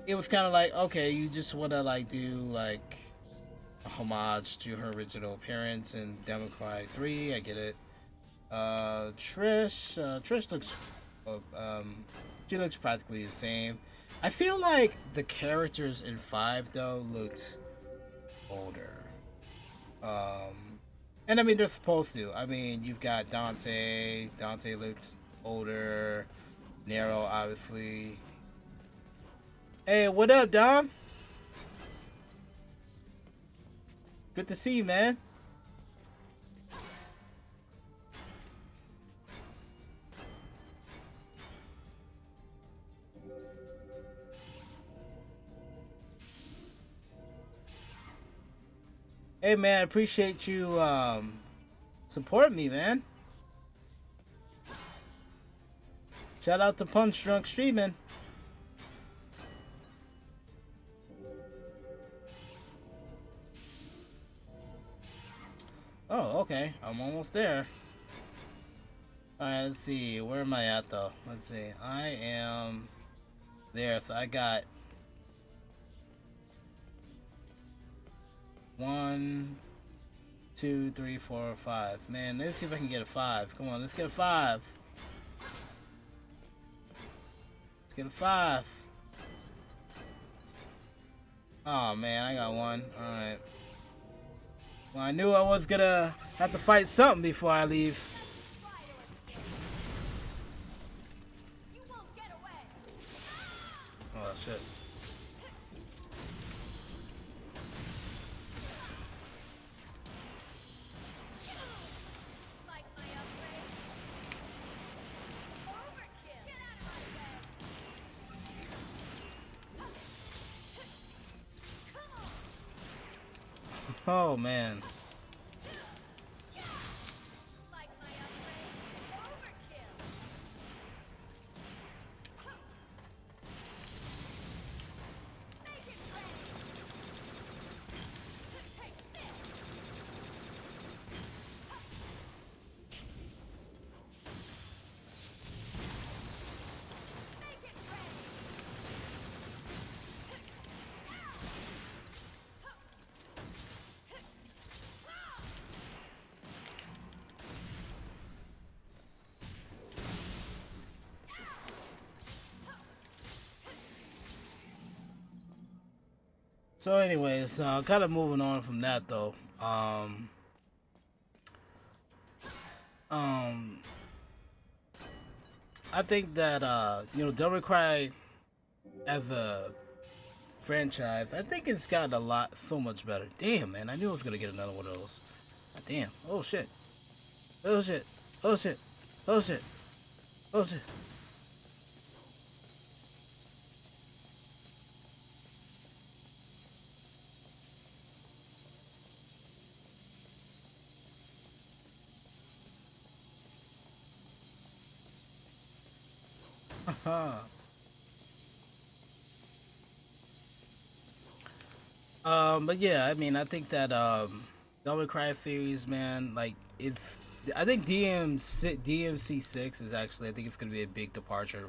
it was kind of like, okay, you just want to like do like a homage to her original appearance in Devil May Cry 3. I get it. Trish looks, she looks practically the same. I feel like the characters in 5 though looked older. And I mean, they're supposed to. I mean, you've got Dante. Dante looks older. Nero, obviously. Hey, what up, Dom? Good to see you, man. Hey, man, I appreciate you supporting me, man. Shout out to Punch Drunk Streaming. Oh, okay. I'm almost there. Alright, let's see. Where am I at, though? Let's see. I am there. So I got 1, 2, 3, 4, 5. Man, let's see if I can get a 5. Come on, let's get a 5. Let's get a 5. Oh man, I got 1. Alright. Well, I knew I was gonna have to fight something before I leave. Oh shit. Oh man. So anyways, kind of moving on from that though. I think that you know, Devil May Cry as a franchise, I think it's gotten a lot so much better. Damn, man, I knew I was gonna get another one of those. God damn. Oh shit. Oh shit. Oh shit. Oh shit. Oh shit. But yeah, I mean, I think that Devil May Cry series, man, like it's. I think DMC 6 is actually. I think it's gonna be a big departure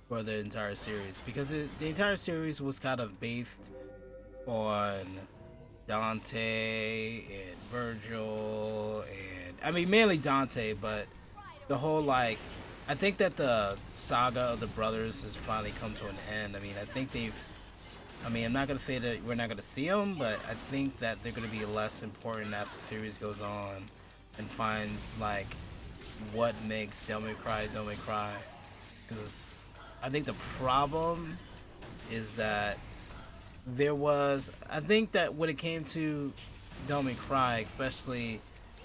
for the entire series because the entire series was kind of based on Dante and Virgil, and I mean mainly Dante, but the whole like. I think that the saga of the brothers has finally come to an end. I mean, I think they've I mean, I'm not gonna say that we're not gonna see them, but I think that they're gonna be less important as the series goes on and finds like what makes Devil May Cry Devil May Cry. Because I think the problem is that I think that when it came to Devil May Cry, especially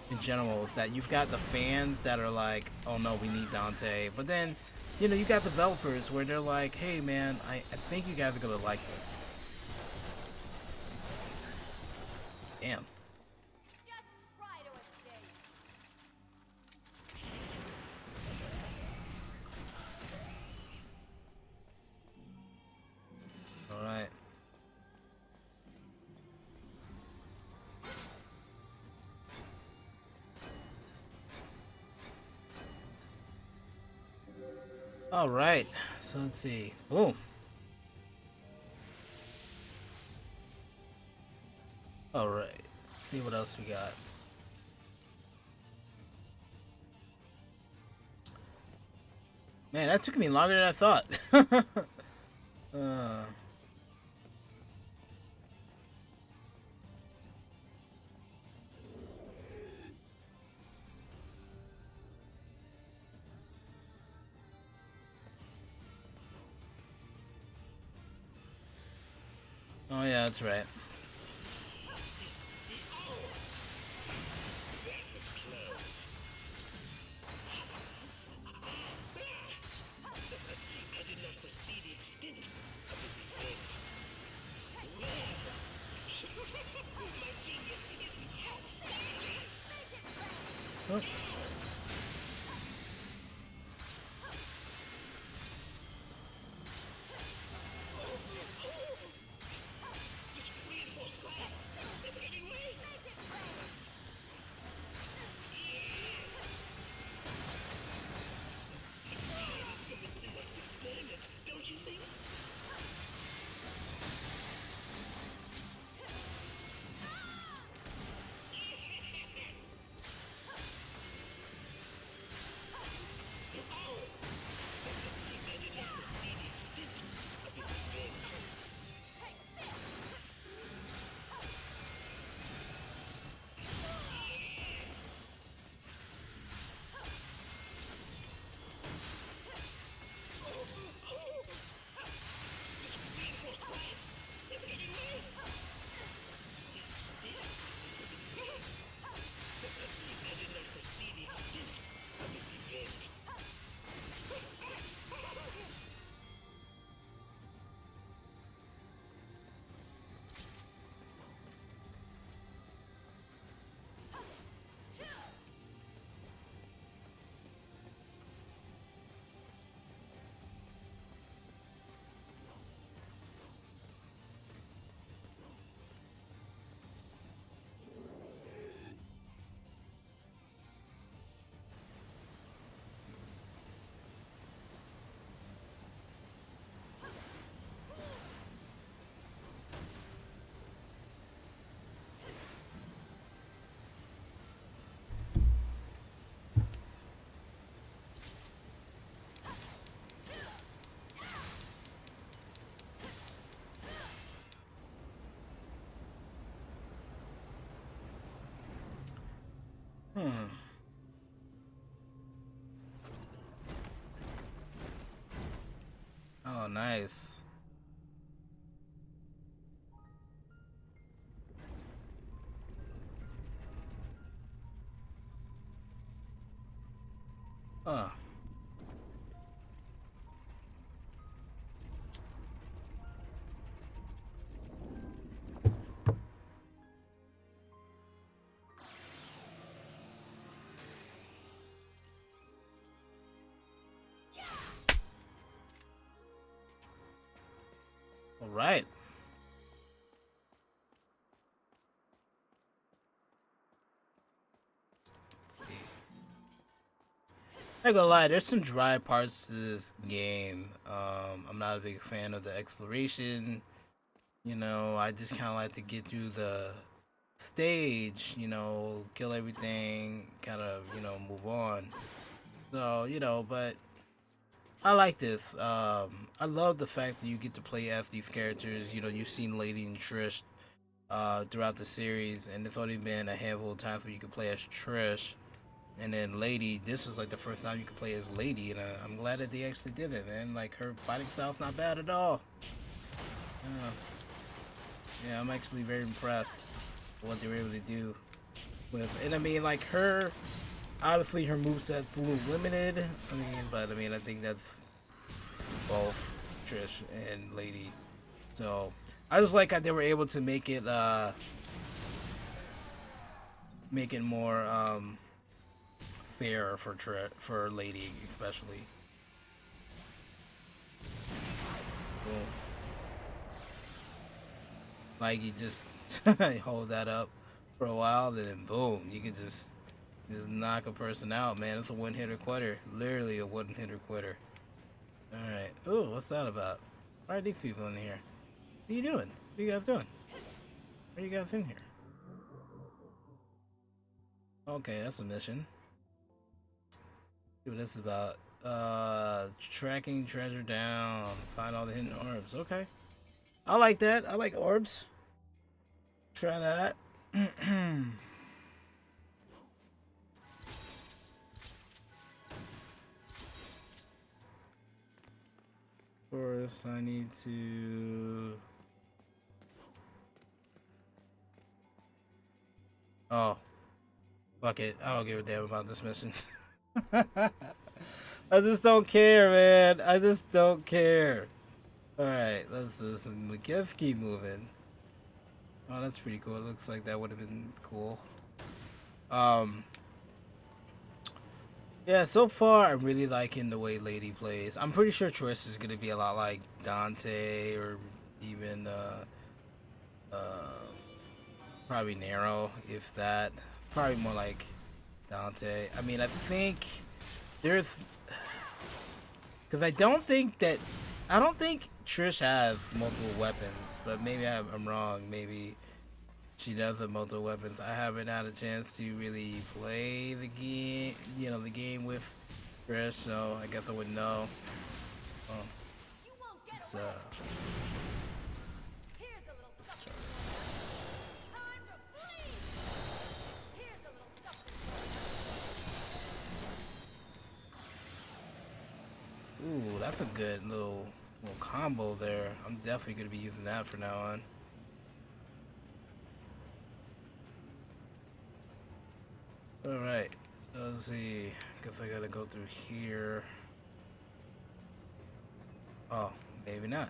in general, is that you've got the fans that are like, oh no, we need Dante, but then you got developers where they're like, hey man, I think you guys are gonna like this. Damn. All right. All right. So let's see. Boom. All right. Let's see what else we got. Man, that took me longer than I thought. uh, oh yeah, that's right. Oh. Hmm. Oh, nice. Huh. All right. Let's see. I ain't gonna lie, there's some dry parts to this game. I'm not a big fan of the exploration. I just kind of like to get through the stage, kill everything, kind of, move on. So, but I like this. I love the fact that you get to play as these characters. You know, you've seen Lady and Trish throughout the series, and it's only been a handful of times where you could play as Trish. And then Lady, this was like the first time you could play as Lady, and I'm glad that they actually did it, man. Like, her fighting style's not bad at all. Uh, yeah, I'm actually very impressed with what they were able to do with. And I mean, like, her, obviously her moveset's a little limited. I mean, but I mean, I think that's both Trish and Lady. So I just like how they were able to make it more fair for Lady, especially. Cool. Like, you just hold that up for a while, then boom, you can just knock a person out, man. It's a one-hitter quitter, literally a one-hitter quitter. All right. Ooh, what's that about? Why are these people in here? What are you doing? What are you guys doing? What are you guys in here? Okay, that's a mission. See what this is about. Tracking treasure down. Find all the hidden orbs. Okay. I like that. I like orbs. Try that. First, I need to... Oh. Fuck it. I don't give a damn about this mission. I just don't care, man. I just don't care. Alright, let's keep moving. Oh, that's pretty cool. It looks like that would have been cool. Yeah, so far I'm really liking the way Lady plays. I'm pretty sure Trish is gonna be a lot like Dante or even uh probably Nero, if that. Probably more like Dante. I mean, I think there's because I don't think Trish has multiple weapons, but maybe I'm wrong. Maybe she does have multiple weapons. I haven't had a chance to really play the game, the game with Trish, so I guess I wouldn't know. Oh, it's ooh, that's a good little combo there. I'm definitely gonna be using that from now on. All right, so let's see. Guess I gotta go through here. Oh, maybe not.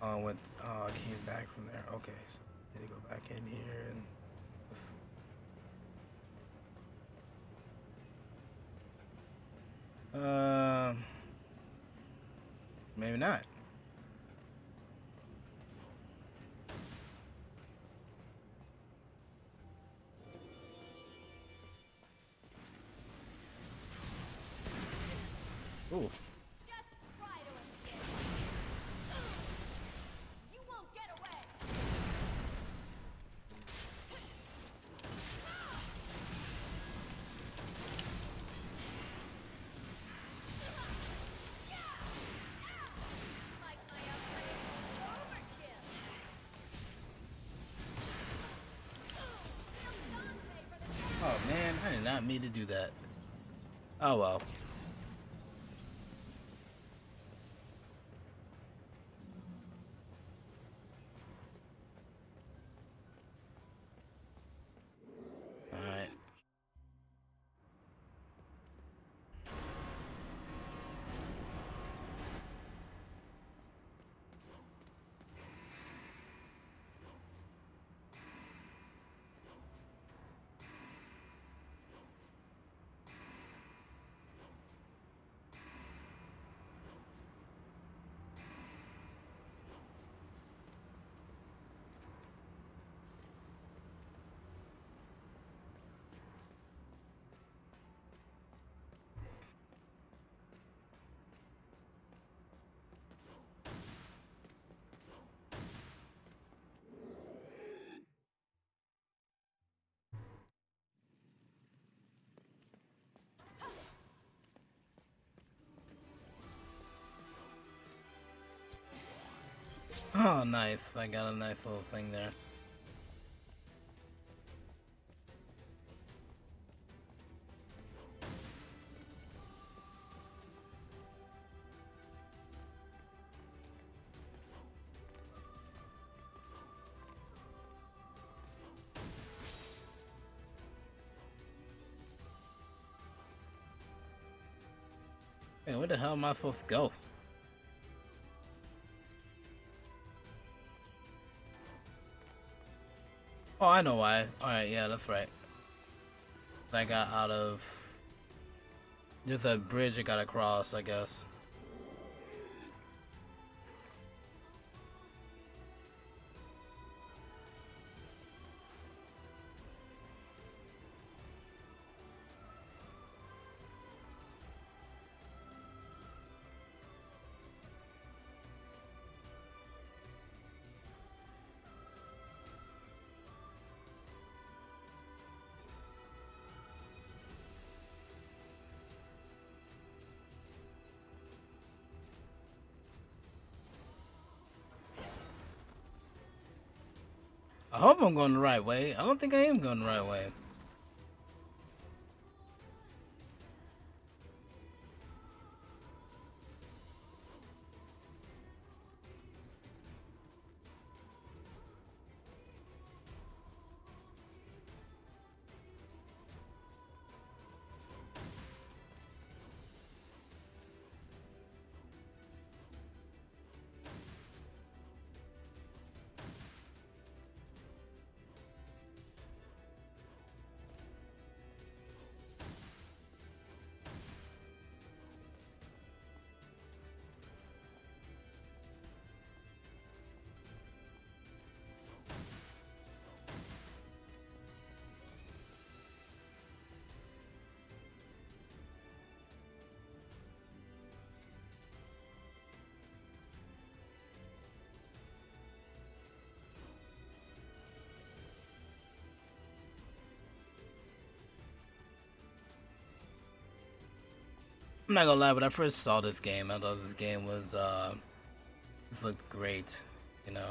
I came back from there. Okay, so I need to go back in here and. Maybe not. Ooh. Oh man, I did not mean to do that. Oh well. Alright. Oh, nice. I got a nice little thing there. Hey, where the hell am I supposed to go? Oh, I know why. Alright, yeah, that's right. I got out of... There's a bridge I gotta cross, I guess. I hope I'm going the right way. I don't think I am going the right way. I'm not gonna lie, when I first saw this game, I thought this game was, this looked great, you know.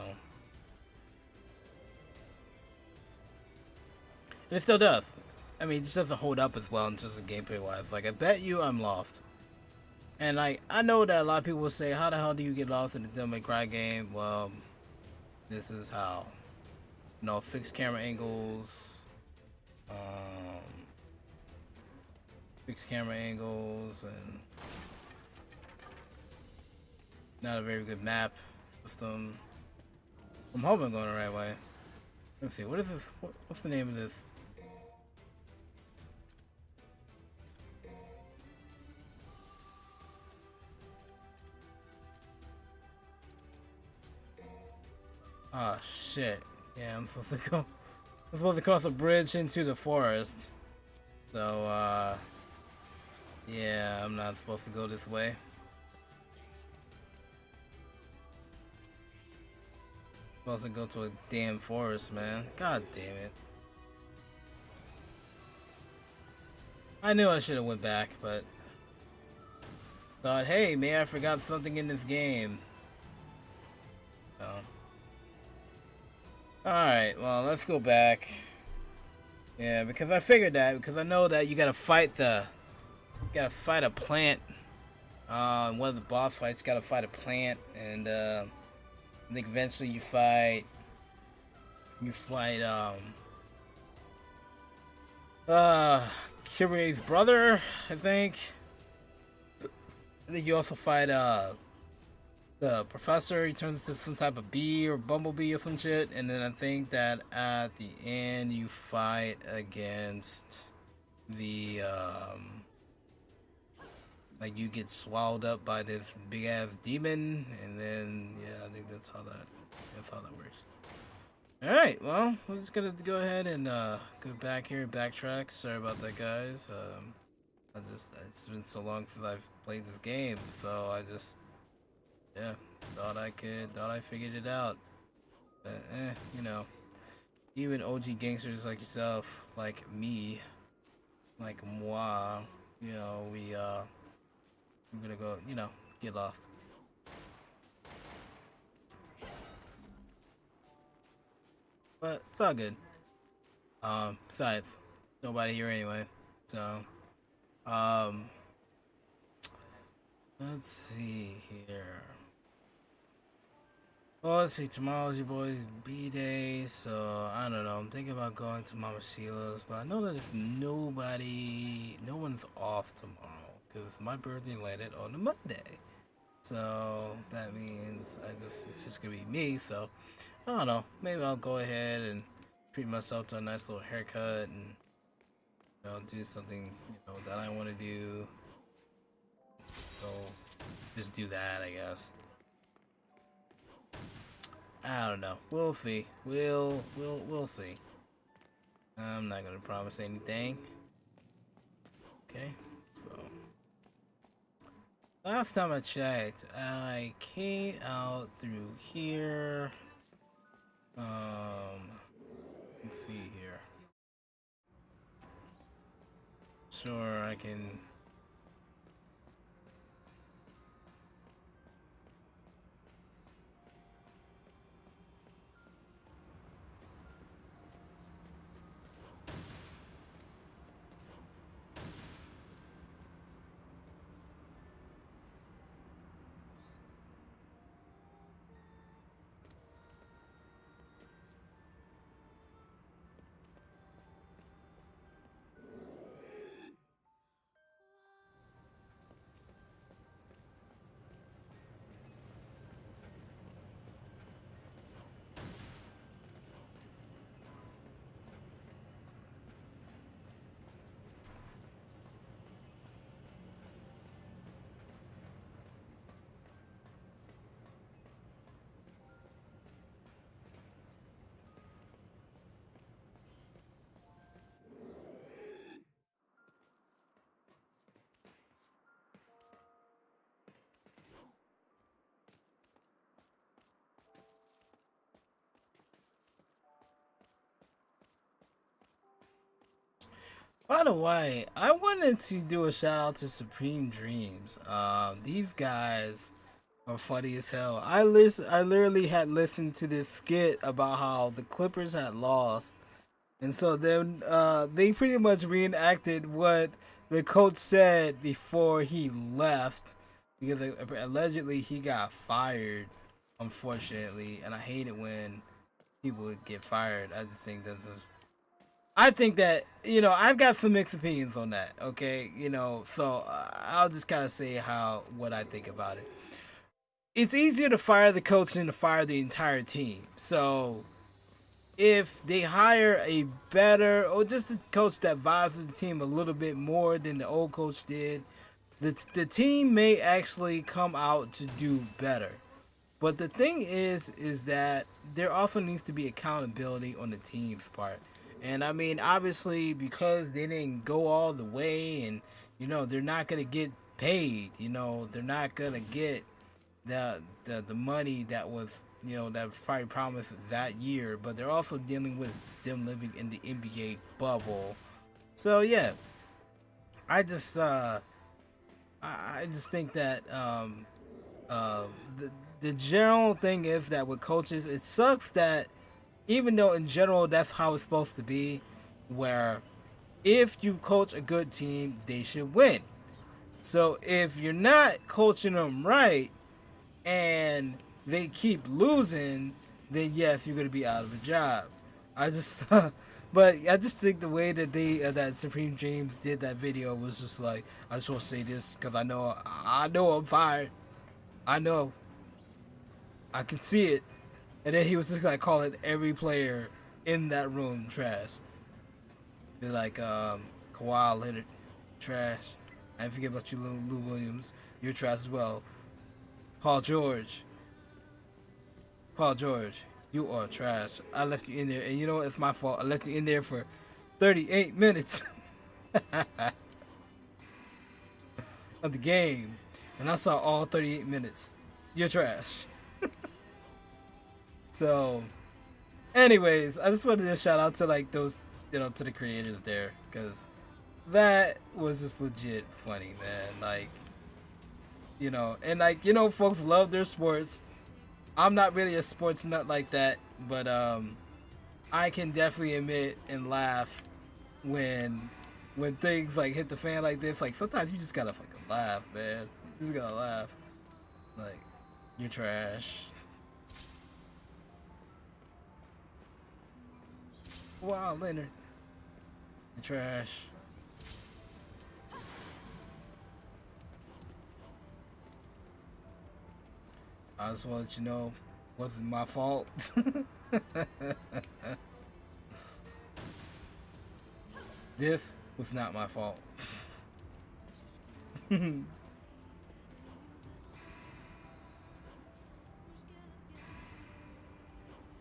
And it still does. I mean, it just doesn't hold up as well in just gameplay wise. Like, I bet you I'm lost. And like, I know that a lot of people will say, how the hell do you get lost in the Devil May Cry game? Well, this is how. You know, fixed camera angles, um, fixed camera angles, and not a very good map system. I'm hoping I'm going the right way. Let's see, what is this? What's the name of this? Oh shit. Yeah, I'm supposed to go. I'm supposed to cross a bridge into the forest. So, yeah, I'm not supposed to go this way. I'm supposed to go to a damn forest, man. God damn it. I knew I should have went back, but thought, hey, maybe I forgot something in this game. So. Alright, well, let's go back. Yeah, because I figured that, because I know that you gotta fight a plant. One of the boss fights, you gotta fight a plant, and, I think eventually you fight, Kyrie's brother, I think. I think you also fight, the professor. He turns into some type of bee or bumblebee or some shit, and then I think that at the end you fight against the like you get swallowed up by this big ass demon, and then yeah, I think that's how that works. All right, well, we're just gonna go ahead and go back here and backtrack. Sorry about that, guys. It's been so long since I've played this game, so yeah, thought I figured it out. But, you know, even OG gangsters like yourself, like me, like moi, you know, we're gonna go, you know, get lost. but it's all good. Besides, nobody here anyway. So, um, let's see here. Well, let's see. Tomorrow's your boy's B-Day, so I don't know. I'm thinking about going to Mama Sheila's, but I know that it's no one's off tomorrow because my birthday landed on a Monday. So that means it's just gonna be me. So I don't know. Maybe I'll go ahead and treat myself to a nice little haircut and do something that I want to do. So just do that, I guess. I don't know. We'll see. We'll see. I'm not gonna promise anything. Okay. So last time I checked, I came out through here. Let's see here. Sure, I can. By the way, I wanted to do a shout out to Supreme Dreams. These guys are funny as hell. I literally had listened to this skit about how the Clippers had lost, and so then they pretty much reenacted what the coach said before he left, because allegedly he got fired, unfortunately, and I hate it when people would get fired. I just think that's just I think that I've got some mixed opinions on that. Okay, so I'll just kind of say what I think about it. It's easier to fire the coach than to fire the entire team. So if they hire a better or just a coach that vibes with the team a little bit more than the old coach did, the team may actually come out to do better. But the thing is that there also needs to be accountability on the team's part. And I mean, obviously, because they didn't go all the way, and they're not gonna get paid. They're not gonna get the money that was probably promised that year. But they're also dealing with them living in the NBA bubble. So yeah, I just think that the general thing is that with coaches, it sucks that even though in general that's how it's supposed to be, where if you coach a good team, they should win. So if you're not coaching them right and they keep losing, then yes, you're gonna be out of a job. I just, but I just think the way that that Supreme Dreams did that video was just like, I just want to say this because I know I'm fired. I know, I can see it. And then he was just like calling every player in that room trash. They're like, Kawhi Leonard, trash. I didn't forget about you, Lou Williams. You're trash as well. Paul George, you are trash. I left you in there, and you know what? It's my fault. I left you in there for 38 minutes of the game, and I saw all 38 minutes. You're trash. So, anyways, I just wanted to shout out to like those, to the creators there, because that was just legit funny, man. Like, and like, folks love their sports. I'm not really a sports nut like that, but I can definitely admit and laugh when things like hit the fan like this. Like sometimes you just gotta fucking laugh, man. You just gotta laugh. Like you're trash. Wow, Leonard, you're trash. I just want to let you know, wasn't my fault. This was not my fault.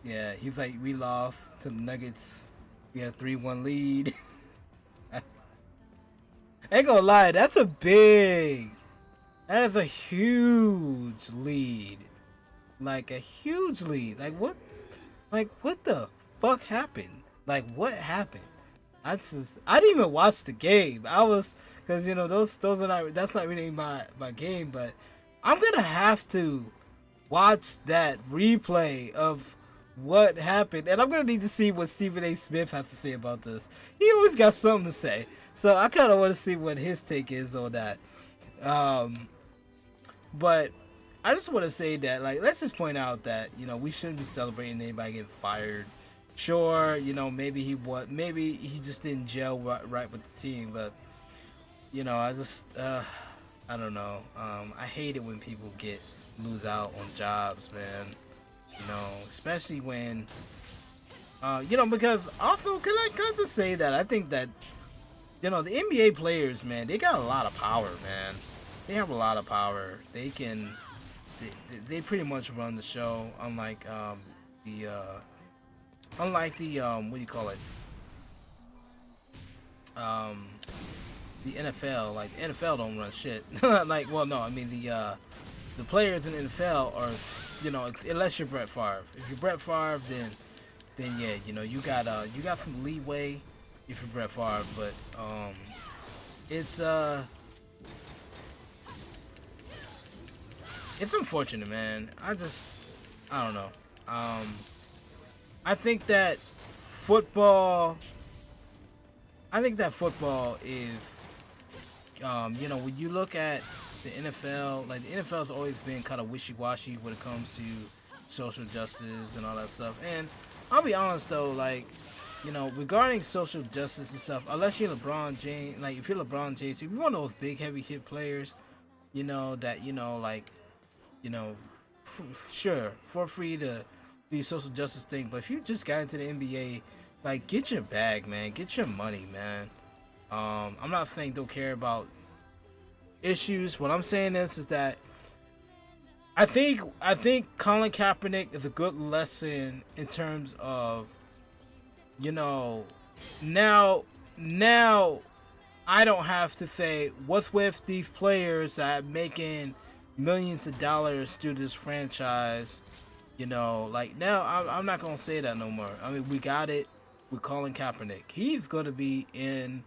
Yeah, he's like, we lost to the Nuggets. We had a 3-1 lead. Ain't gonna lie, that is a huge lead. Like a huge lead. Like what the fuck happened? Like what happened? I didn't even watch the game. I was, cause you know those are not, that's not really my game, but I'm gonna have to watch that replay of what happened, and I'm gonna need to see what Stephen A. Smith has to say about this. He always got something to say, so I kind of want to see what his take is on that. But I just want to say that, like, let's just point out that, you know, we shouldn't be celebrating anybody getting fired. Sure, you know, maybe he just didn't gel right with the team, but you know, I don't know. I hate it when people lose out on jobs, man. You know, especially when, you know, because also, can I just say that I think that, you know, the NBA players, man, they got a lot of power, man. They have a lot of power. They they pretty much run the show, unlike the what do you call it? The NFL. Like NFL don't run shit. Like, well, no, I mean the players in the NFL are, you know, unless you're Brett Favre. If you're Brett Favre, then yeah, you know, you got some leeway if you're Brett Favre, but it's unfortunate, man. I don't know. I think that football is, you know, when you look at the NFL, like the NFL has always been kind of wishy-washy when it comes to social justice and all that stuff. And I'll be honest though, like, you know, regarding social justice and stuff, unless you're LeBron James, like if you're LeBron James, if you're one of those big heavy hit players, you know, that, you know, like, you know, sure, for free to do social justice thing, but if you just got into the NBA, like, get your bag, man, get your money, man. I'm not saying don't care about issues. What I'm saying is that I think Colin Kaepernick is a good lesson in terms of, you know, now I don't have to say what's with these players that are making millions of dollars through this franchise. You know, like now I'm not gonna say that no more. I mean, we got it. We're calling Kaepernick. He's gonna be in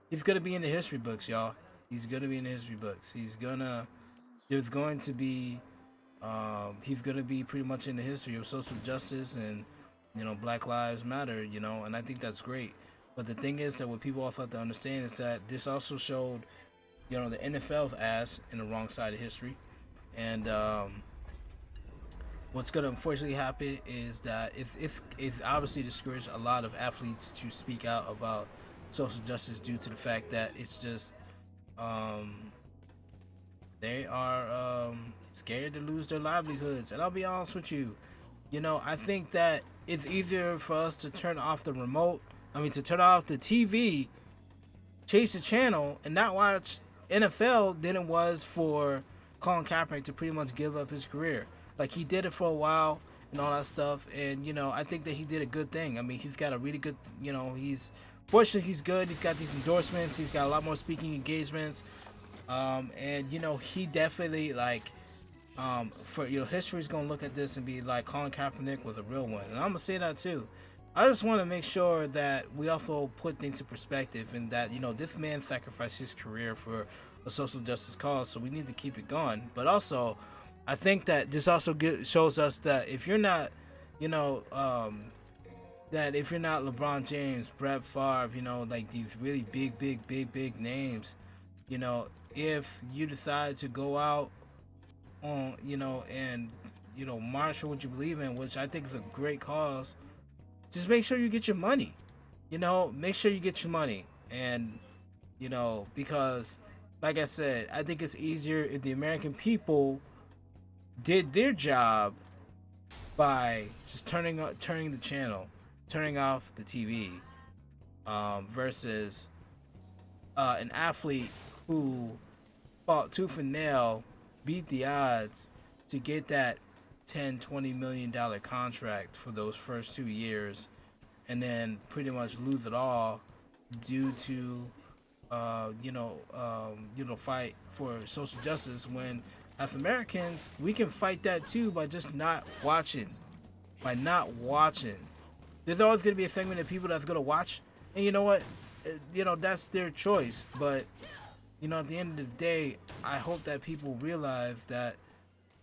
the history books, y'all. He's gonna be in the history books. He's gonna be pretty much in the history of social justice and, you know, Black Lives Matter. You know, and I think that's great. But the thing is that what people also have to understand is that this also showed, you know, the NFL's ass in the wrong side of history, and what's going to unfortunately happen is that it's obviously discouraged a lot of athletes to speak out about social justice due to the fact that it's just they are scared to lose their livelihoods. And I'll be honest with you, you know, I think that it's easier for us to turn off the to turn off the TV, change the channel, and not watch NFL than it was for Colin Kaepernick to pretty much give up his career. Like, he did it for a while and all that stuff, and, you know, I think that he did a good thing. I mean, he's got a really good, you know, fortunately he's good. He's got these endorsements. He's got a lot more speaking engagements, and, you know, he definitely, like, for, you know, history's gonna look at this and be like, Colin Kaepernick was a real one, and I'm gonna say that too. I just want to make sure that we also put things in perspective, and that, you know, this man sacrificed his career for a social justice cause, so we need to keep it going. But also, I think that this also shows us that if you're not, you know, that if you're not LeBron James, Brett Favre, you know, like these really big names, you know, if you decide to go out on, you know, and you know, march for what you believe in, which I think is a great cause, just make sure you get your money. You know, make sure you get your money, and you know, because like I said, I think it's easier if the American people did their job by just turning the channel, turning off the TV, versus an athlete who fought tooth and nail, beat the odds to get that 10-20 million dollar contract for those first 2 years, and then pretty much lose it all due to fight for social justice, when as Americans we can fight that too by just not watching. By not watching. There's always gonna be a segment of people that's gonna watch, and you know what? You know, that's their choice. But you know, at the end of the day, I hope that people realize that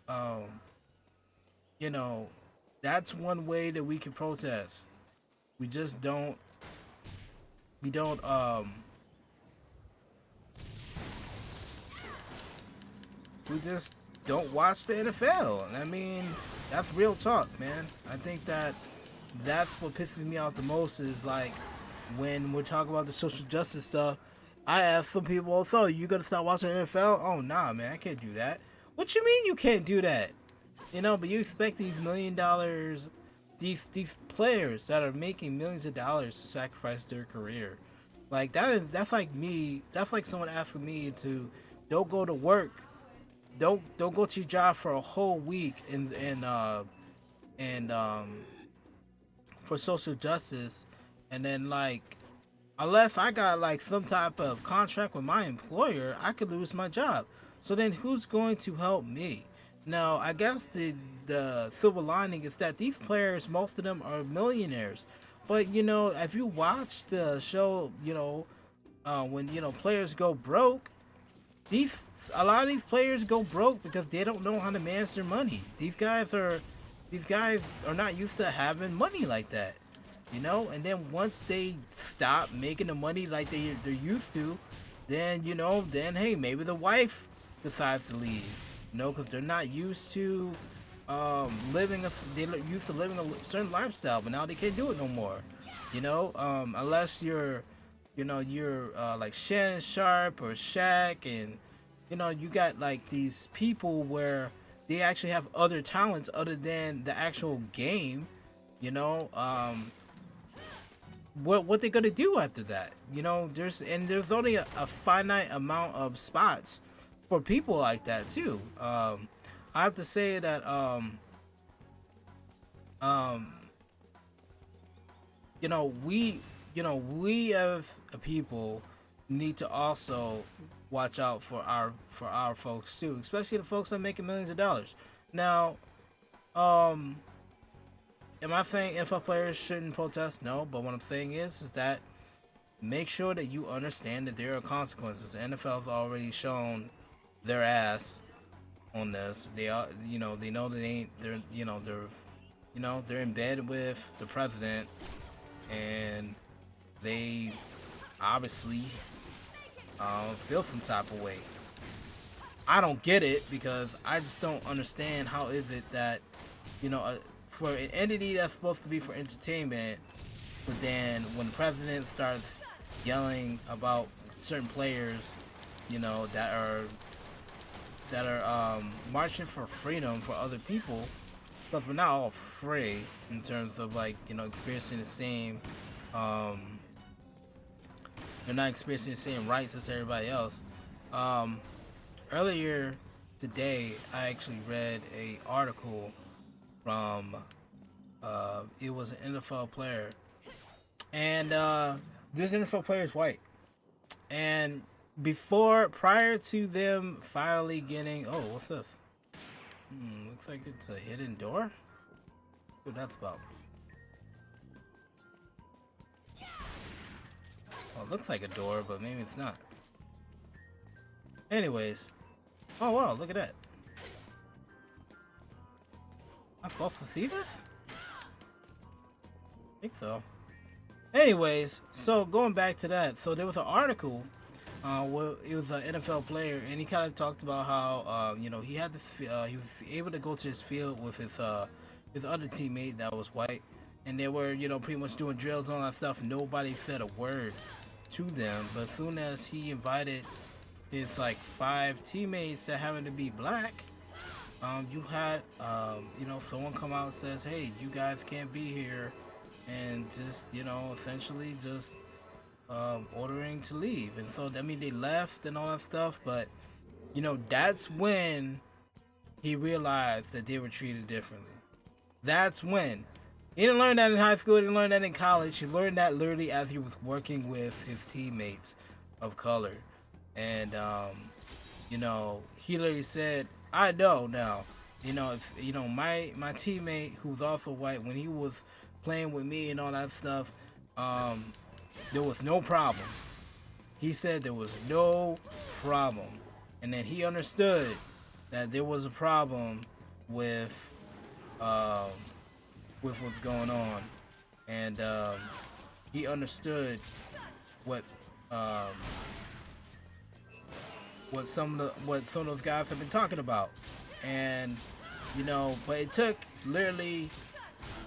um, you know, that's one way that we can protest. We just don't we don't we just don't watch the NFL. I mean, that's real talk, man. I think that that's what pisses me off the most is like when we're talking about the social justice stuff. I ask some people, so you gonna start watching NFL? Oh nah, man, I can't do that. What you mean you can't do that? You know, but you expect these $1 million, these players that are making millions of dollars to sacrifice their career. Like that's like me. That's like someone asking me to don't go to work, don't go to your job for a whole week and for social justice, and then like unless I got like some type of contract with my employer, I could lose my job. So then who's going to help me? Now, I guess the silver lining is that these players, most of them are millionaires. But you know, if you watch the show, you know, when you know players go broke, these a lot of these players go broke because they don't know how to manage their money. These guys are not used to having money like that, you know. And then once they stop making the money like they're used to, then you know, then hey, maybe the wife decides to leave, you know, because they're not used to they're used to living a certain lifestyle, but now they can't do it no more, you know. Unless you're you know you're like Shannon Sharp or Shaq, and you know you got like these people where they actually have other talents other than the actual game, you know. What they're gonna do after that, you know? There's only a finite amount of spots for people like that too. I have to say that um, we as a people need to also watch out for our folks too, especially the folks that are making millions of dollars. Now, am I saying NFL players shouldn't protest? No, but what I'm saying is that make sure that you understand that there are consequences. The NFL's already shown their ass on this. They are, you know, they know that they're in bed with the president, and they obviously feel some type of way. I don't get it because I just don't understand how is it that you know for an entity that's supposed to be for entertainment, but then when the president starts yelling about certain players, you know, that are marching for freedom for other people, because we're not all free in terms of like you know experiencing the same they're not experiencing the same rights as everybody else. Earlier today, I actually read a article from it was an NFL player, and this NFL player is white, and prior to them finally getting what's this? Looks like it's a hidden door. What that's about? Well, it looks like a door, but maybe it's not. Anyways, oh wow, look at that. I'm supposed to see this? I think so. Anyways, so going back to that, so there was an article. Well, it was an NFL player, and he kind of talked about how, he had this, he was able to go to his field with his other teammate that was white, and they were, pretty much doing drills and all that stuff. Nobody said a word to them, but as soon as he invited his like 5 teammates that happened to be black, you had, someone come out and says, "Hey, you guys can't be here," and just, essentially just ordering to leave. And so I mean they left and all that stuff, but that's when he realized that they were treated differently. That's when he didn't learn that in high school, he didn't learn that in college. He learned that literally as he was working with his teammates of color. And he literally said, "I know now, if my teammate who's also white, when he was playing with me and all that stuff, there was no problem." He said there was no problem. And then he understood that there was a problem with what's going on. And he understood what some of those guys have been talking about. And but it took literally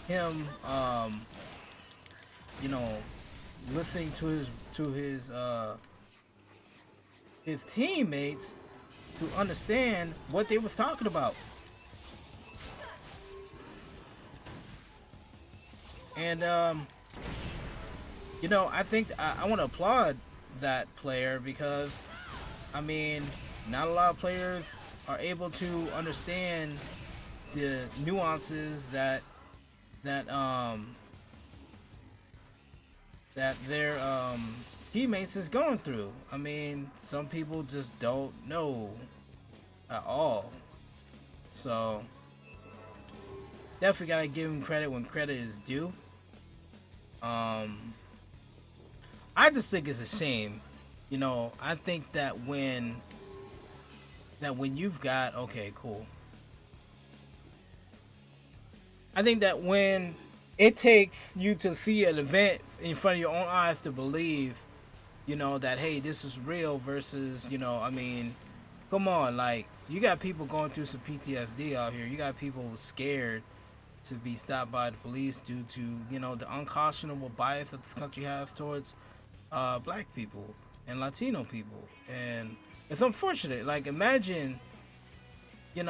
him listening to his teammates to understand what they was talking about. And I think I want to applaud that player, because I mean not a lot of players are able to understand the nuances that their teammates is going through. I mean, some people just don't know at all. So definitely gotta give him credit when credit is due. I just think it's a shame. I think that when you've got, okay, cool. I think that when it takes you to see an event in front of your own eyes to believe, that, hey, this is real versus, I mean, come on, like, you got people going through some PTSD out here. You got people scared to be stopped by the police due to, the unconscionable bias that this country has towards black people and Latino people. And it's unfortunate. Like, imagine, and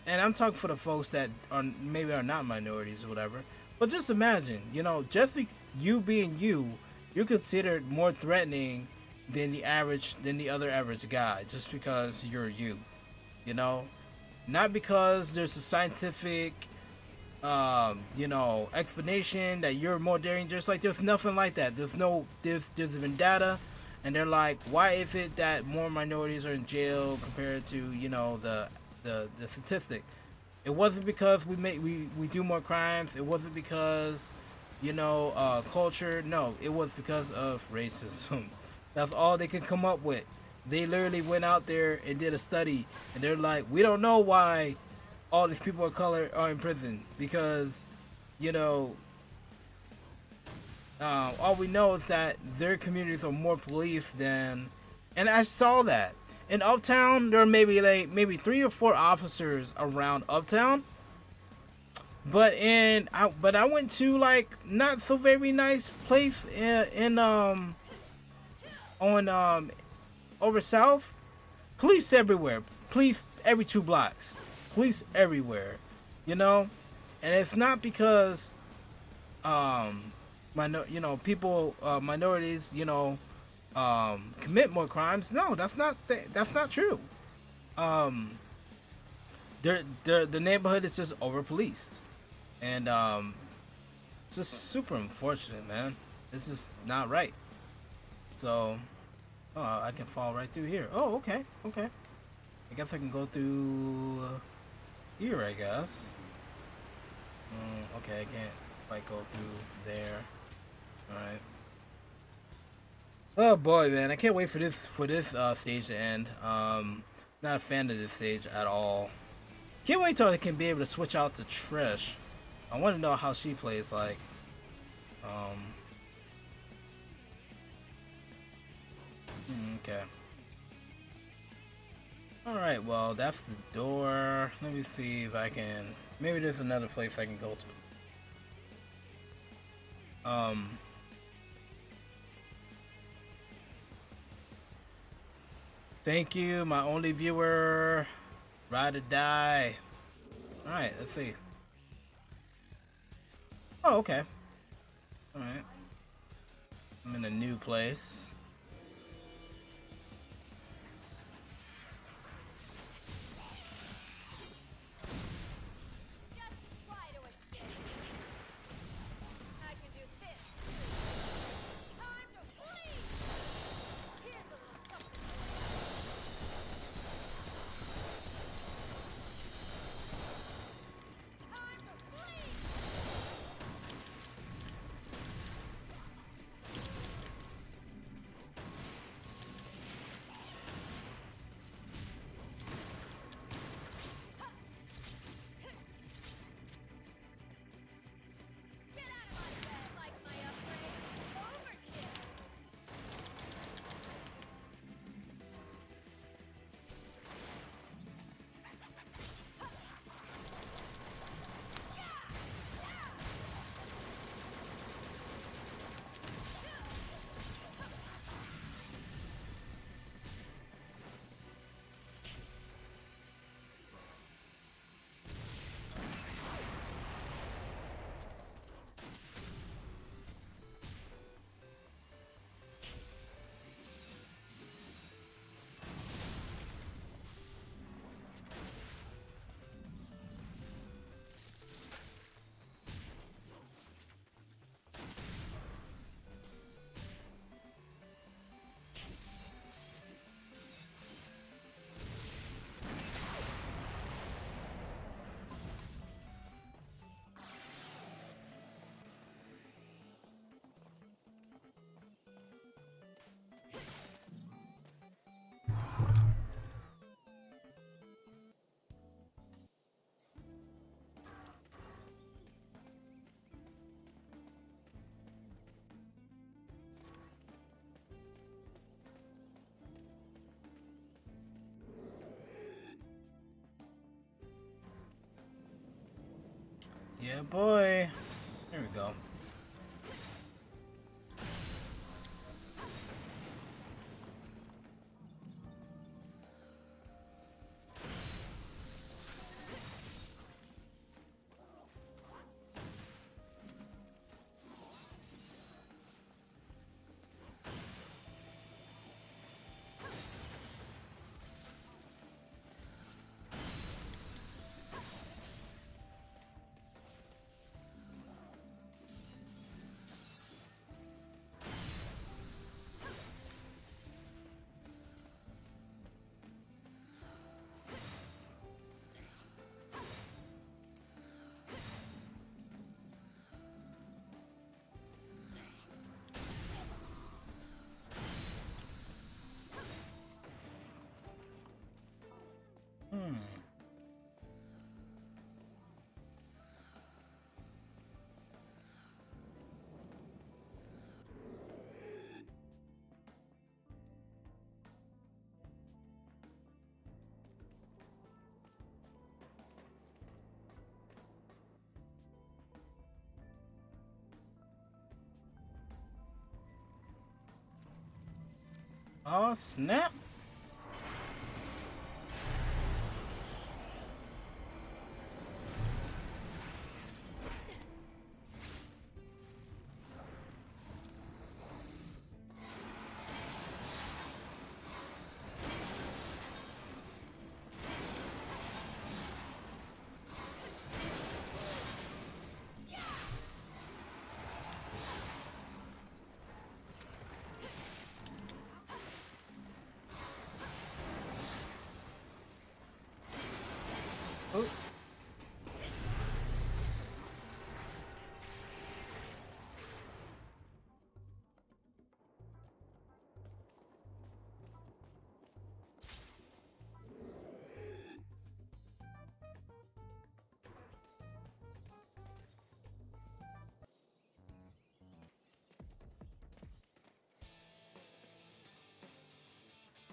I'm talking for the folks that are not minorities or whatever, but just imagine, just you being you're considered more threatening than the other average guy, just because you're you. Not because there's a scientific explanation that you're more dangerous. Like, there's nothing like that. There's been data, and they're like, why is it that more minorities are in jail compared to the statistic? It wasn't because we do more crimes. It wasn't because culture. No, it was because of racism. That's all they could come up with. They literally went out there and did a study, and they're like, we don't know why all these people of color are in prison, because all we know is that their communities are more policed than. And I saw that in Uptown. There are maybe 3 or 4 officers around Uptown, but I went to like not so very nice place over south. Police everywhere. Police every 2 blocks. Police everywhere. And it's not because people minorities commit more crimes. No, that's not true. The neighborhood is just over policed, and it's just super unfortunate, man. This is not right. So I can fall right through here. Oh, okay. I guess I can go through here, I guess. Okay, I can't quite go through there. Alright. Oh boy, man, I can't wait for this stage to end. Not a fan of this stage at all. Can't wait till I can be able to switch out to Trish. I want to know how she plays like. Um. Okay. Alright, well, that's the door. Let me see if I can... Maybe there's another place I can go to. Thank you, my only viewer. Ride or die. Alright, let's see. Oh, okay. Alright. I'm in a new place. Yeah, boy. There we go. Hmm. Oh, snap.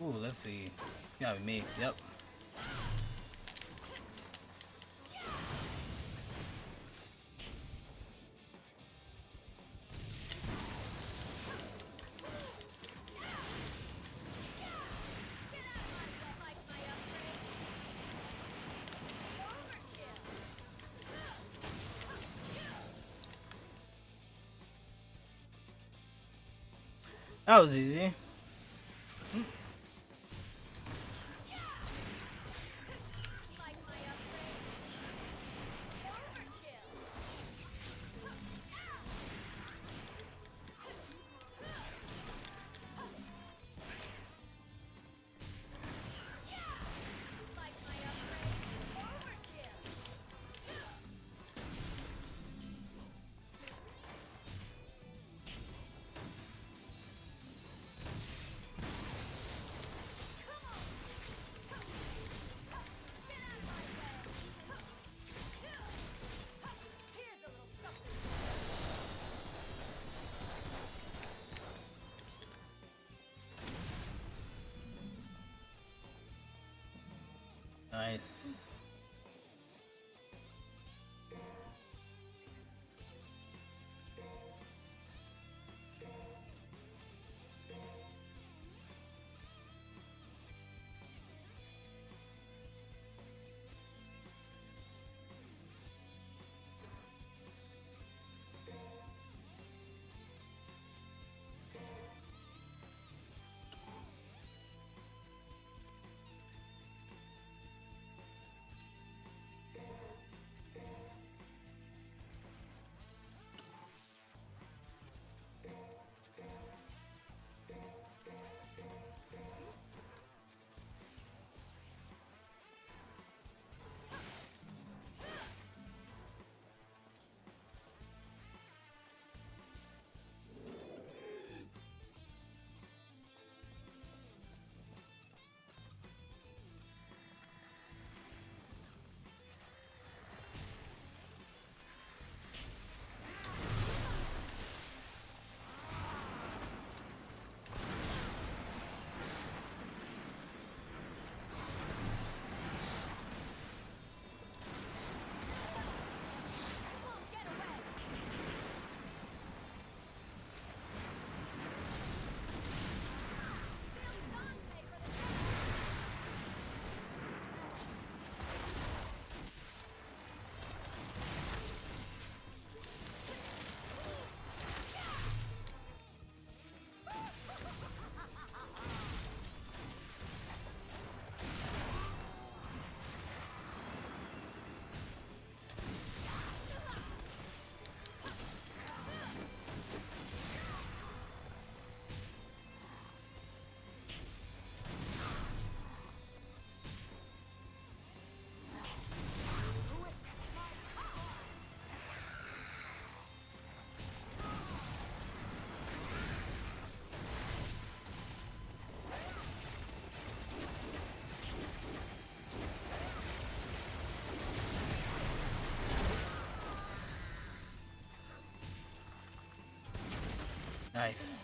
Ooh, let's see. Gotta be me. Yep. That was easy. Nice. Nice.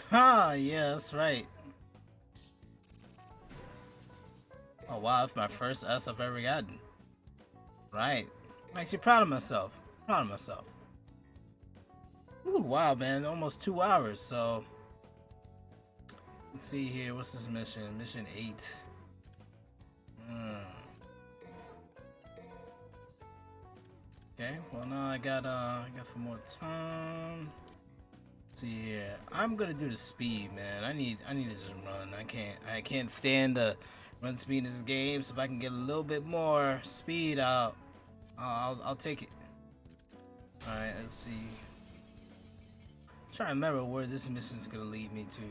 Ah, yeah, that's right. Oh wow, that's my first S I've ever gotten. Right. Makes you proud of myself. Proud of myself. Ooh, wow, man. Almost 2 hours, so... Let's see here. What's this mission? Mission 8. Okay, well now I got some more time. Let's see here. I'm gonna do the speed, man. I need to just run. I can't stand the run speed in this game, so if I can get a little bit more speed out, I'll take it. Alright, let's see. Trying to remember where this mission is gonna lead me to.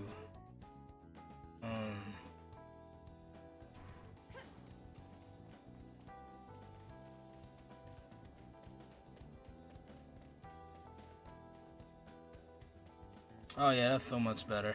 Oh yeah, that's so much better.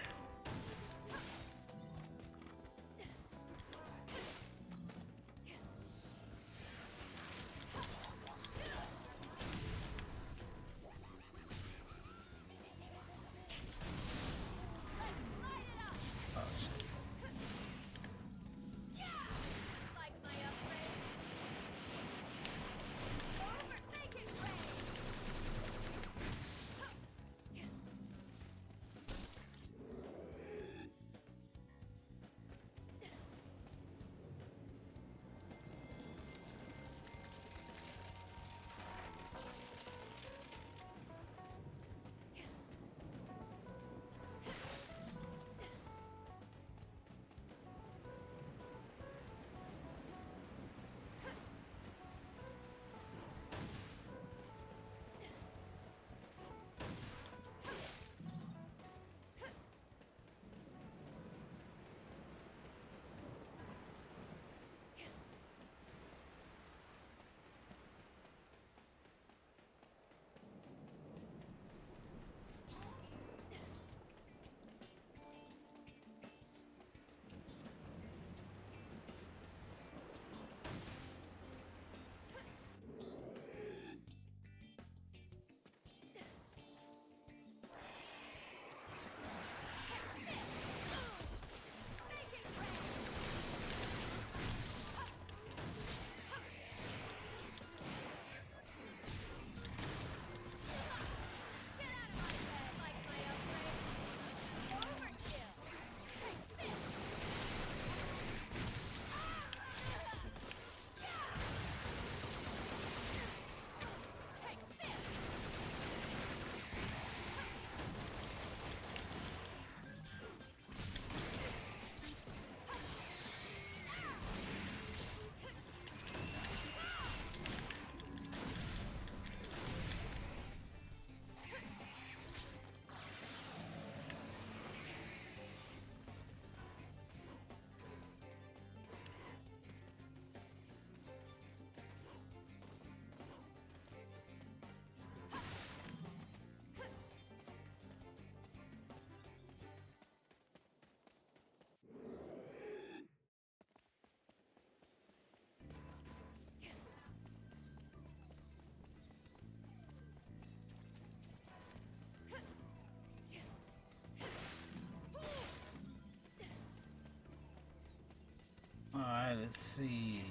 Alright, let's see.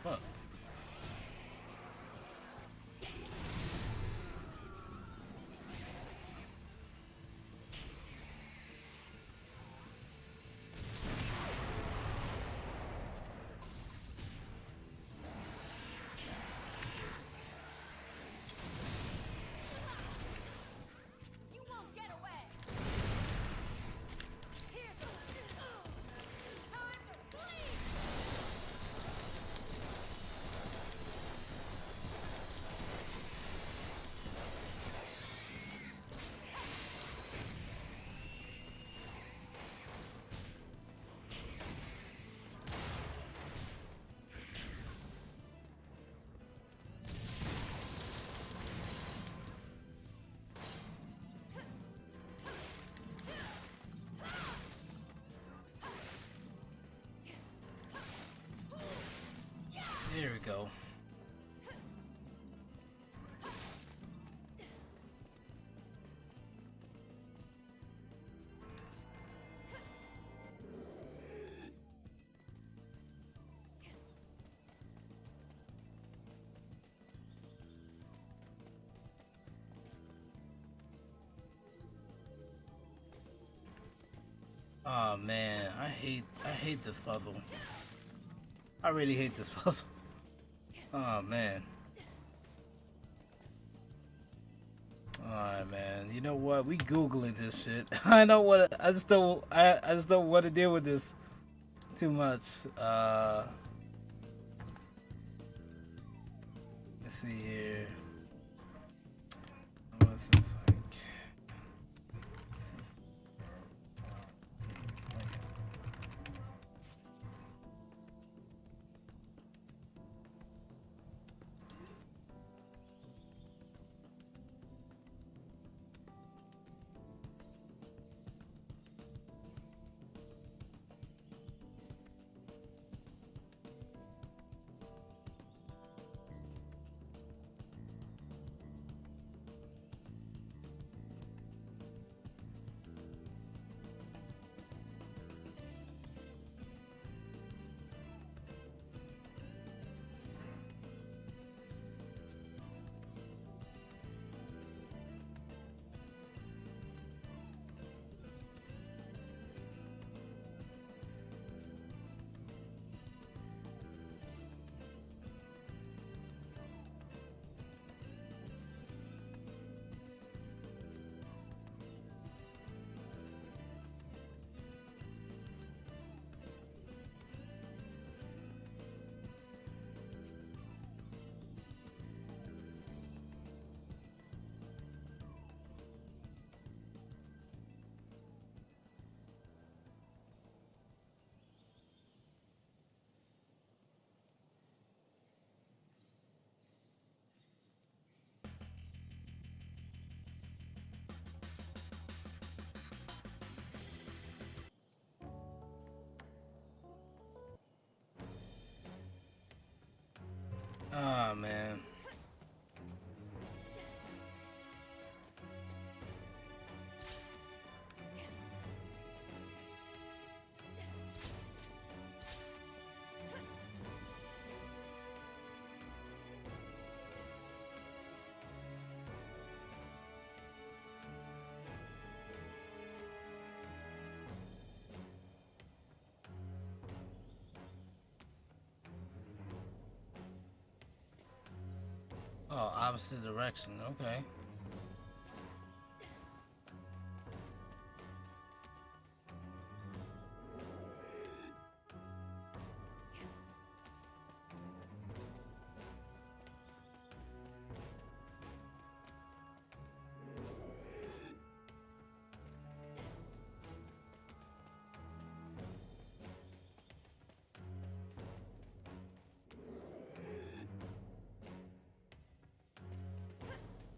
Fuck. Oh man, I hate this puzzle. I really hate this puzzle. Oh man. Alright man. You know what? We Googling this shit. I know what I just don't want to deal with this too much. Let's see here. What's this like? Oh man. Oh, opposite direction. Okay.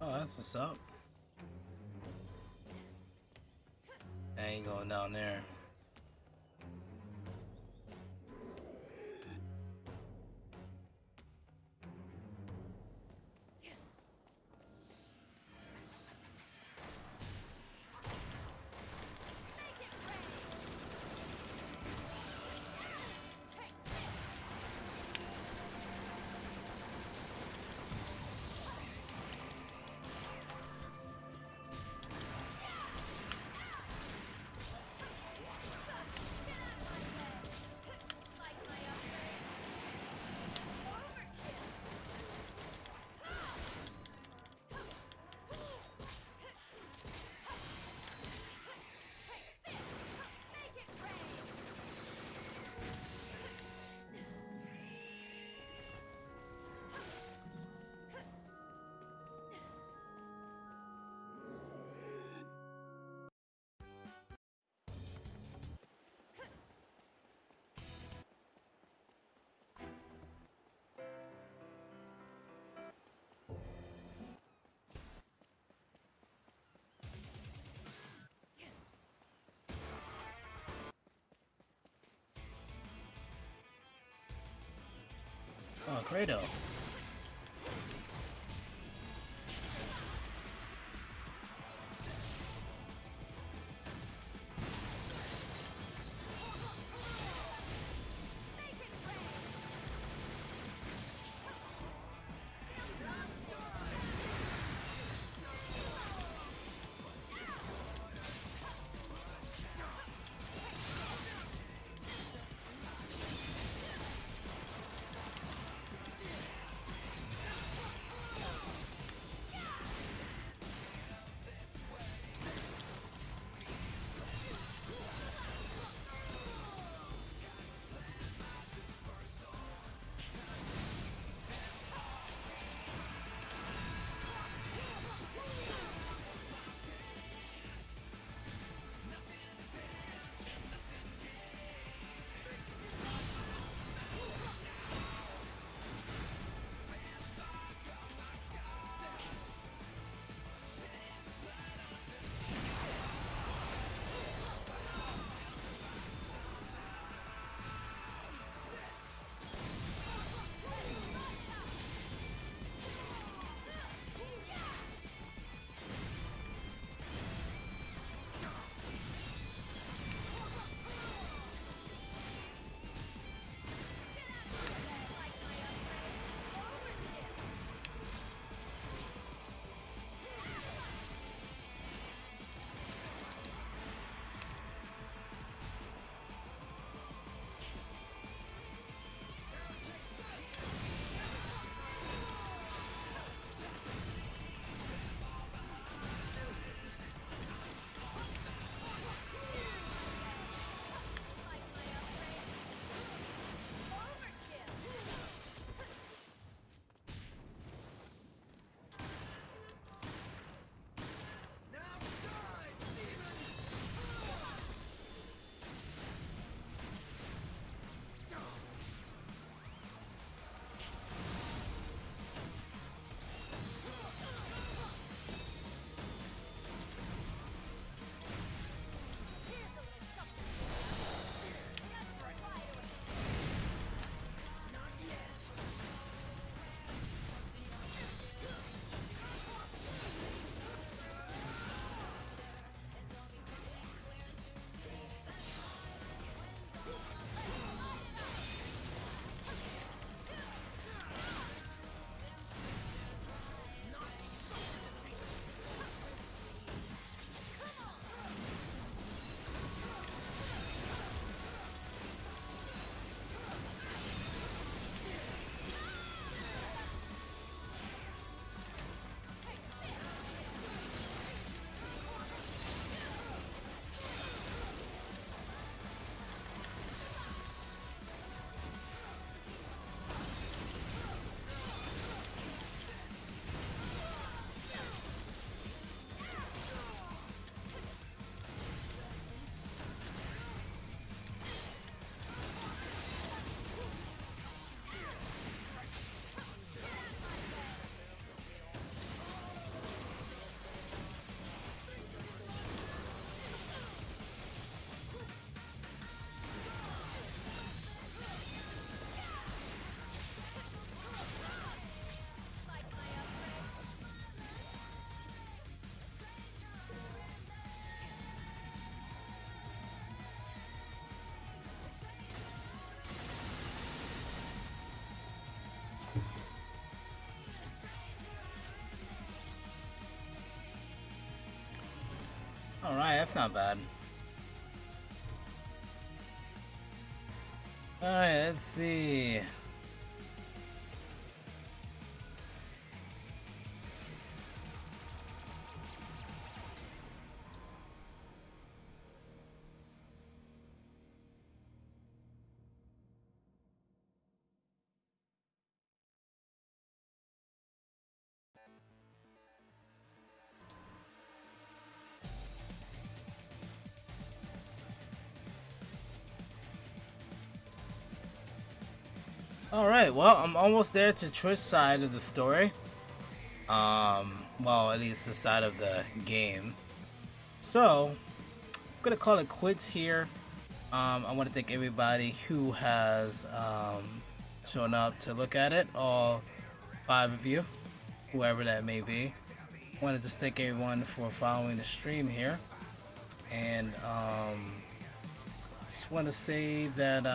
Oh, that's what's up. I ain't going down there. Oh, Kratos. Alright, that's not bad. Alright, let's see. Alright, well, I'm almost there to Trish's side of the story. Well, at least the side of the game. So, I'm gonna call it quits here. I want to thank everybody who has shown up to look at it, all 5 of you, whoever that may be. I want to just thank everyone for following the stream here. And just want to say that